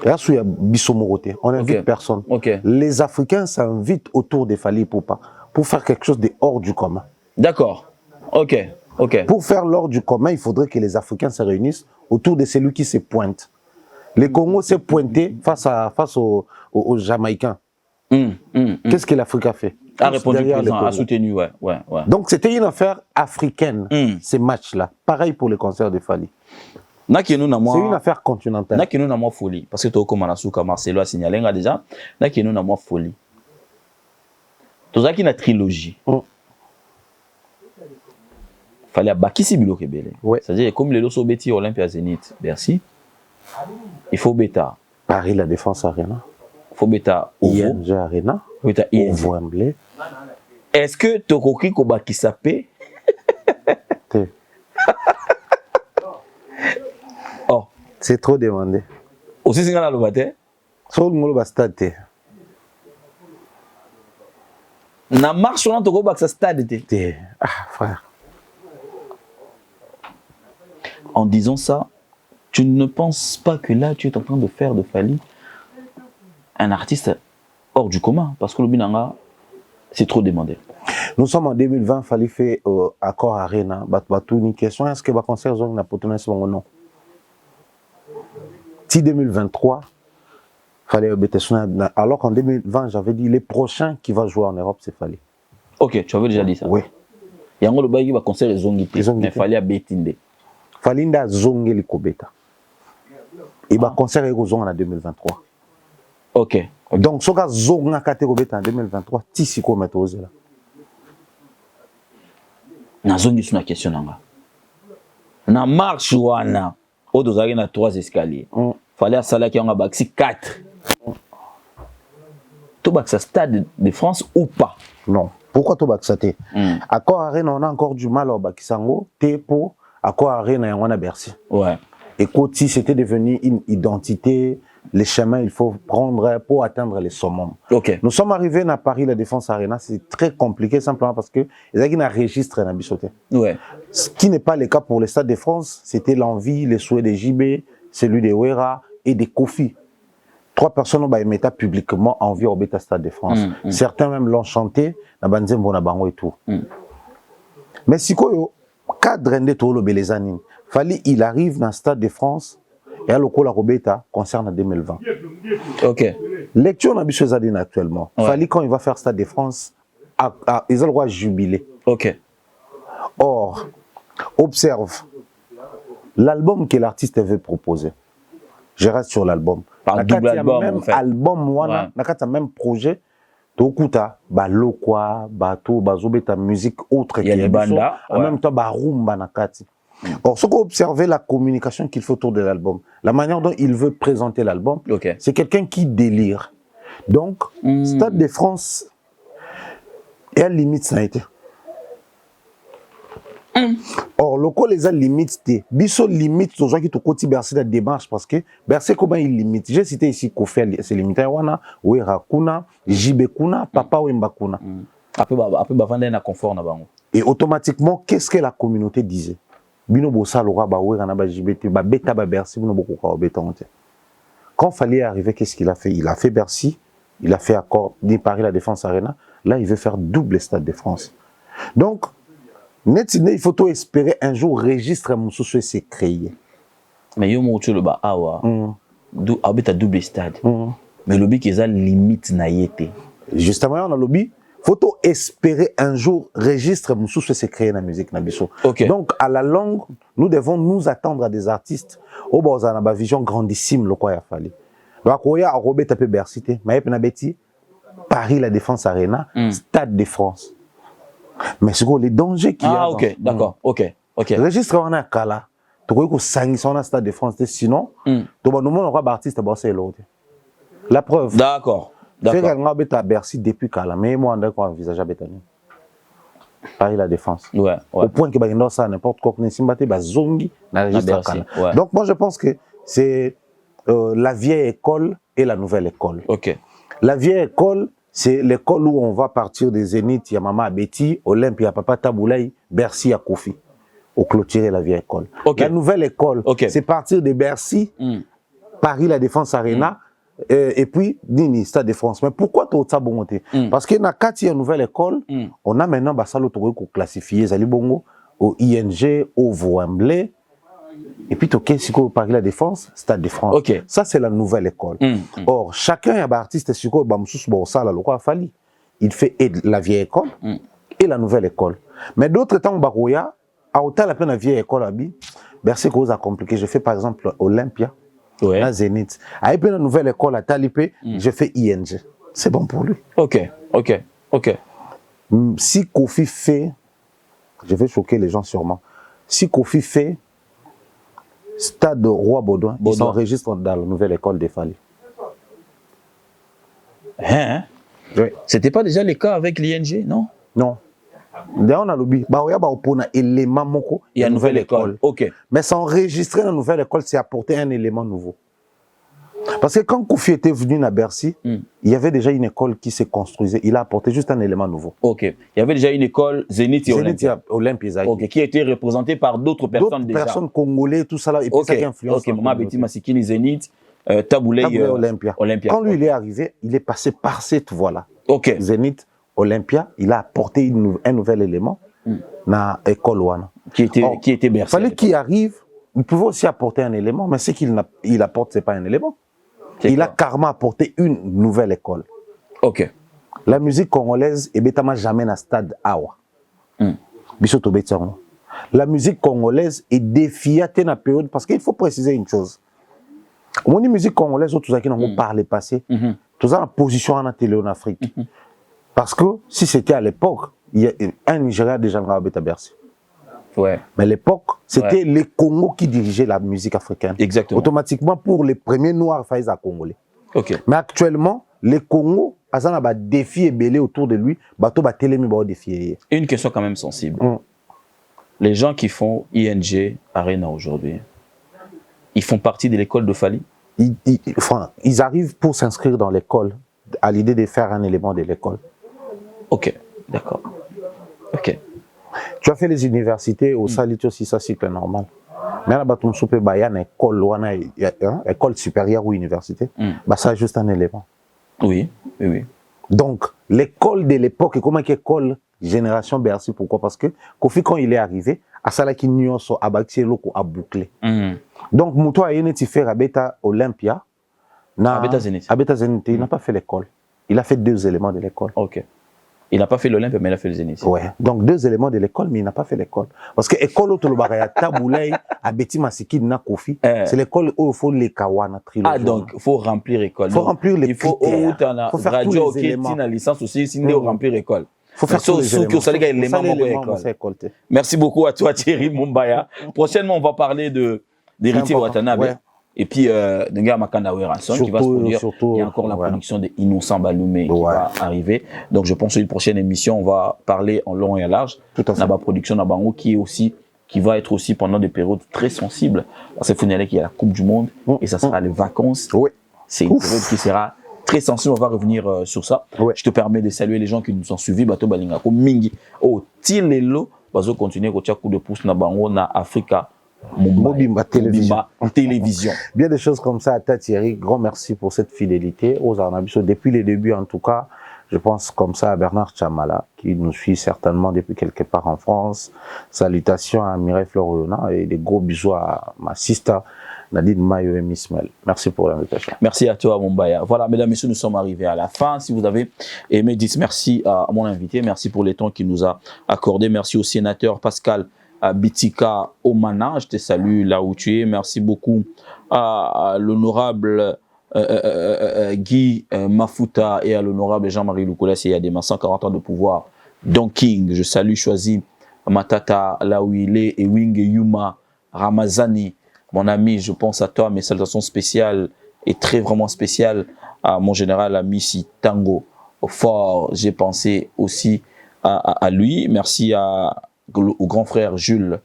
Speaker 1: là, il y a Bissomoroté, on n'invite personne. Les Africains s'invitent autour des Fally Ipupa pour faire quelque chose de hors du commun.
Speaker 2: D'accord.
Speaker 1: Pour faire l'hors du commun, il faudrait que les Africains se réunissent autour de celui qui se pointe. Les Congos s'est pointé face aux Jamaïcains. Qu'est-ce que l'Afrique a fait?
Speaker 2: A répondu
Speaker 1: Derrière
Speaker 2: présent,
Speaker 1: le
Speaker 2: a
Speaker 1: Congo.
Speaker 2: soutenu, ouais.
Speaker 1: Donc c'était une affaire africaine, ces matchs-là. Pareil pour le concert de Fali. C'est une affaire continentale.
Speaker 2: N'a que nous n'avons folie. Parce que toi, comme Anasuka, Marcelo a signalé déjà, n'a que nous n'avons folie. Tout ça qui est une trilogie. Fallait Bakisi Bilo Kebele. C'est-à-dire, comme les Loso Beti Olympia Zénith, Bercy, il faut Beta.
Speaker 1: Paris, la Défense Arena.
Speaker 2: Il faut Beta
Speaker 1: ING Arena.
Speaker 2: Beta ING.
Speaker 1: Wembley.
Speaker 2: Est-ce que Tokoki Kobakisape? Oh.
Speaker 1: C'est trop demandé.
Speaker 2: Aussi, c'est le matin.
Speaker 1: Sur le mot stade.
Speaker 2: Na marche on Toko Baksa stade.
Speaker 1: Ah, frère.
Speaker 2: En disant ça, tu ne penses pas que là, tu es en train de faire de Fali un artiste hors du commun? Parce que le Binanga, c'est trop demandé.
Speaker 1: Nous sommes en 2020, Fali fait accord Arena. Batou, une question, est-ce que le concert n'a pas tourné son nom? Si 2023, Fali alors qu'en 2020, j'avais dit les prochains qui vont jouer en Europe, c'est Fali.
Speaker 2: Ok, tu avais déjà dit ça?
Speaker 1: Oui.
Speaker 2: Il y a un bail qui va concert les Zongité, mais Fali a Betinde.
Speaker 1: Fali nda zonge li kobeta. Il va concert les Zong en 2023.
Speaker 2: Ok.
Speaker 1: Donc, ce que Zong a kate kobeta en 2023, ti si ko mettre aux là.
Speaker 2: Na zongi sur la question nanga. Na marche wana, au dosage na 3 escaliers. Fallait à Salah qui en a baxi 4. Tu baxi stade de France ou pas?
Speaker 1: Non. Pourquoi tu baxi te? Accord Arena, on a encore du mal au bakisango. Te pour Accord Arena, on a Bercy.
Speaker 2: Ouais.
Speaker 1: Et si c'était devenu une identité, les chemins il faut prendre pour atteindre les summums.
Speaker 2: Ok.
Speaker 1: Nous sommes arrivés à Paris, la Défense Arena, c'est très compliqué simplement parce que les gens ont registré dans Bissoté.
Speaker 2: Ouais.
Speaker 1: Ce qui n'est pas le cas pour le Stade de France, c'était l'envie, les souhaits des JB, celui des Ouera et des Kofi. 3 personnes ont émis publiquement envie au Beta Stade de France. Certains même l'ont chanté, na banzem bonabango et tout. Mais si quoi cadre de tout le Bélezanine, Fali il arrive dans le Stade de France et à l'Oko la Robeta concerne 2020.
Speaker 2: Ok.
Speaker 1: Lecture n'a pas besoin actuellement. Fali quand il va faire Stade de France, ils ont le droit de jubiler.
Speaker 2: Ok.
Speaker 1: Or, observe l'album que l'artiste veut proposer. Je reste sur l'album.
Speaker 2: Par double album,
Speaker 1: même
Speaker 2: en fait.
Speaker 1: album, ouais. Même projet. Tokuta, lokwa, bato, bazobeta musique autre
Speaker 2: il y a des bandes là.
Speaker 1: En même temps, rumba nakati. Or, ce qu'on observe, la communication qu'il fait autour de l'album, la manière dont il veut présenter l'album, c'est quelqu'un qui délire. Donc, Stade de France, et à la limite, ça a été. Or, le coup les a limité. Bisso limite aux gens qui te côté Bercy la démarche parce que Bercy comment il limite. J'ai cité ici Kofi c'est limité wana, Ouera Kuna, JB Kuna, Papa Wemba Kuna.
Speaker 2: Après vendre un confort na bango.
Speaker 1: Et automatiquement, qu'est-ce que la communauté disait? Bino bossa lora ba Ouera na ba JB ba beta ba Bercy bino boko ka beta onte. Quand il fallait arriver, qu'est-ce qu'il a fait? Il a fait Bercy, il a fait accord ni Paris la Défense Arena. Là, il veut faire double Stade de France. Donc il faut tout espérer un jour registre Moussoussou s'est créé.
Speaker 2: Mais yo mo tu le ba awa. Habita double stade. Mais le but qu'ils a limite na yete.
Speaker 1: Justement on a lobby, faut tout espérer un jour registre Moussoussou s'est créé dans la musique na biso. Donc à la longue, nous devons nous attendre à des artistes au boza na ba vision grandissime le quoi il a fallu. Donc oya Robert tapé Bercy, mais na beti Paris la Défense Arena, Stade de France. Mais c'est quoi les dangers qu'il y a?
Speaker 2: Ah, ok, d'accord, ok.
Speaker 1: Registre on a Kala, tu vois que 500 Stade de France, sinon, tu vas nous montrer un artiste c'est l'autre. La preuve.
Speaker 2: D'accord.
Speaker 1: Fait qu'on a à Bercy depuis Kala, mais moi on a envisagé à Bétani. Paris la Défense.
Speaker 2: Ouais.
Speaker 1: Au point que bah ça n'importe quoi qu'on ait bah zongi na registre Kala. Donc moi je pense que c'est la vieille école et la nouvelle école.
Speaker 2: Ok.
Speaker 1: La vieille école, c'est l'école où on va partir des Zénith, il y a Maman Betty, Olympia, il y a Papa Taboulaye, Bercy à Kofi, au clôturer la vieille école. La nouvelle école, c'est partir de Bercy, Paris, la Défense Arena, et puis Nini, Stade de France. Mais pourquoi tout ça bon monter? Parce que dans la nouvelle école, on a maintenant Bassalo Togo classifié, Zali Bongo, au ING, au Wembley, Et puis, ok, si vous parlez de la défense, Stade de France.
Speaker 2: Ok.
Speaker 1: Ça, c'est la nouvelle école. Or, chacun est un artiste, si vous Fali. Il fait et la vieille école et la nouvelle école. Mais d'autres temps, Barouya, à autant la peine la vieille école, Bercy cause a compliqué. Je fais par exemple Olympia, la Zénith. À la nouvelle école à Talipé, je fais ING. C'est bon pour lui.
Speaker 2: Ok.
Speaker 1: Si Kofi fait, je vais choquer les gens sûrement, si Kofi fait Stade Roi Baudouin, il s'enregistre dans la nouvelle école des Fali.
Speaker 2: Hein?
Speaker 1: Oui.
Speaker 2: C'était pas déjà le cas avec l'ING, non?
Speaker 1: Non. D'ailleurs, on a l'oublié. Il
Speaker 2: y a une nouvelle école. Ok.
Speaker 1: Mais s'enregistrer dans la nouvelle école, c'est apporter un élément nouveau. Parce que quand Kofi était venu à Bercy, il y avait déjà une école qui se construisait. Il a apporté juste un élément nouveau.
Speaker 2: Ok. Il y avait déjà une école Zénith et Olympia.
Speaker 1: Ok.
Speaker 2: Qui a été représentée par d'autres personnes déjà.
Speaker 1: D'autres personnes congolais, tout ça là. Et puis ça qui influence.
Speaker 2: Ok. Maman Betty Masikini Zénith, Taboulay
Speaker 1: Olympia. Quand lui il est arrivé, il est passé par cette voie-là.
Speaker 2: Ok.
Speaker 1: Zénith, Olympia, il a apporté un nouvel élément dans l'école Wana.
Speaker 2: Qui était Bercy.
Speaker 1: Il fallait qu'il arrive, il pouvait aussi apporter un élément, mais ce qu'il apporte, ce n'est pas un élément. Il a carrément apporté une nouvelle école.
Speaker 2: Ok.
Speaker 1: La musique congolaise est bétama jamais dans le stade Awa. La musique congolaise est défiée dans la période, parce qu'il faut préciser une chose. On dit musique congolaise, tout ça qui n'ont pas parlé passé, tout ça en position en télé en Afrique. Parce que si c'était à l'époque, il y a un Nigeria déjà dans la Bercy.
Speaker 2: Ouais.
Speaker 1: Mais à l'époque, c'était les Congos qui dirigeaient la musique africaine.
Speaker 2: Exactement.
Speaker 1: Automatiquement, pour les premiers noirs, il fallait congolais.
Speaker 2: Ok.
Speaker 1: Mais actuellement, les Congos, ils ont des défis ébélés autour de lui.
Speaker 2: Une question quand même sensible. Les gens qui font ING Arena aujourd'hui, ils font partie de l'école de Fali?
Speaker 1: Ils arrivent pour s'inscrire dans l'école, à l'idée de faire un élément de l'école.
Speaker 2: Ok, d'accord. Ok.
Speaker 1: Tu as fait les universités au Salito, si ça c'est normal. Mais là, il y a une école supérieure ou université. Ça, c'est juste un élément.
Speaker 2: Oui.
Speaker 1: Donc, l'école de l'époque, comment l'école Génération Bercy, pourquoi? Parce que Kofi, quand il est arrivé, à ça, il y a bouclé. Donc, Mouto a été fait à Beta Olympia.
Speaker 2: À Beta Zénith.
Speaker 1: Il n'a pas fait l'école. Il a fait 2 éléments de l'école.
Speaker 2: Ok. Il n'a pas fait l'Olympe, mais il a fait le Zénith.
Speaker 1: Ouais. Donc 2 éléments de l'école, mais il n'a pas fait l'école. Parce que l'école Otolobaraya Taboulay, à Betty Masiki, na Kofi, c'est l'école où il faut les Kawana trilogie.
Speaker 2: Ah, donc il faut remplir l'école.
Speaker 1: Il faut remplir les
Speaker 2: critères. Il faut faire tous les éléments. La licence aussi, sinon remplir l'école. Il faut faire tous les éléments. Merci beaucoup à toi, Thierry Mumbaya. Prochainement, on va parler d'Héritier Watanabe. Ouais. Et puis, Denga Makanda Weranson qui va se produire. Il y a encore la production de Innocent Baloumé qui va arriver. Donc, je pense qu'une prochaine émission, on va parler en long et en large.
Speaker 1: Tout à fait.
Speaker 2: La production d'Abango qui va être aussi pendant des périodes très sensibles. Parce qu'il faut qu'il y a la Coupe du Monde et ça sera les vacances.
Speaker 1: Oui.
Speaker 2: C'est une période qui sera très sensible. On va revenir sur ça. Ouais. Je te permets de saluer les gens qui nous ont suivis. Bato Balinga, comme Mingi. Oh, Tilelo, Bazo continuer au coup de pouce Nabango na Africa.
Speaker 1: Mobimba
Speaker 2: télévision.
Speaker 1: Bien des choses comme ça à ta Thierry. Grand merci pour cette fidélité aux Arnabiso. Depuis les débuts, en tout cas, je pense comme ça à Bernard Chamala, qui nous suit certainement depuis quelque part en France. Salutations à Mireille Floriona et des gros bisous à ma sister Nadine Mayo et Mismel. Merci pour l'invitation.
Speaker 2: Merci à toi, Mumbaya. Voilà, mesdames, messieurs, nous sommes arrivés à la fin. Si vous avez aimé, dites merci à mon invité. Merci pour les temps qu'il nous a accordé. Merci au sénateur Pascal Bitika Omana, je te salue là où tu es. Merci beaucoup à l'honorable Guy Mafuta et à l'honorable Jean-Marie Lukolas et à des 140 ans de pouvoir. Don King, je salue Choisi Matata là où il est et Wing Yuma Ramazani, mon ami, je pense à toi. Mes salutations spéciales et vraiment spéciales à mon général Amissi Tango Fort. J'ai pensé aussi à lui. Merci au grand frère Jules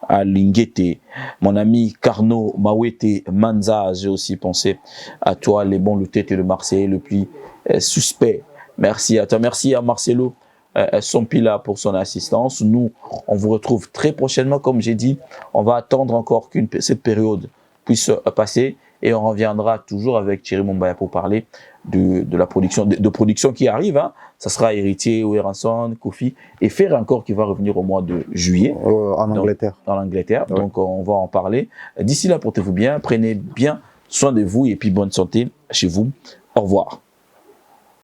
Speaker 2: Alingete, mon ami Carnot Mawete Manza, j'ai aussi pensé à toi, les bons le tête et le Marseillais le plus suspect. Merci à toi, merci à Marcelo Sompila pour son assistance. Nous, on vous retrouve très prochainement, comme j'ai dit, on va attendre encore cette période puisse passer. Et on reviendra toujours avec Thierry Mumbaya pour parler de la production, de production qui arrive. Hein. Ça sera Héritier, Oueranson, Kofi et Fer encore qui va revenir au mois de juillet.
Speaker 1: En Angleterre.
Speaker 2: En Angleterre.
Speaker 1: Ouais.
Speaker 2: Donc, on va en parler. D'ici là, portez-vous bien, prenez bien soin de vous et puis bonne santé chez vous. Au revoir.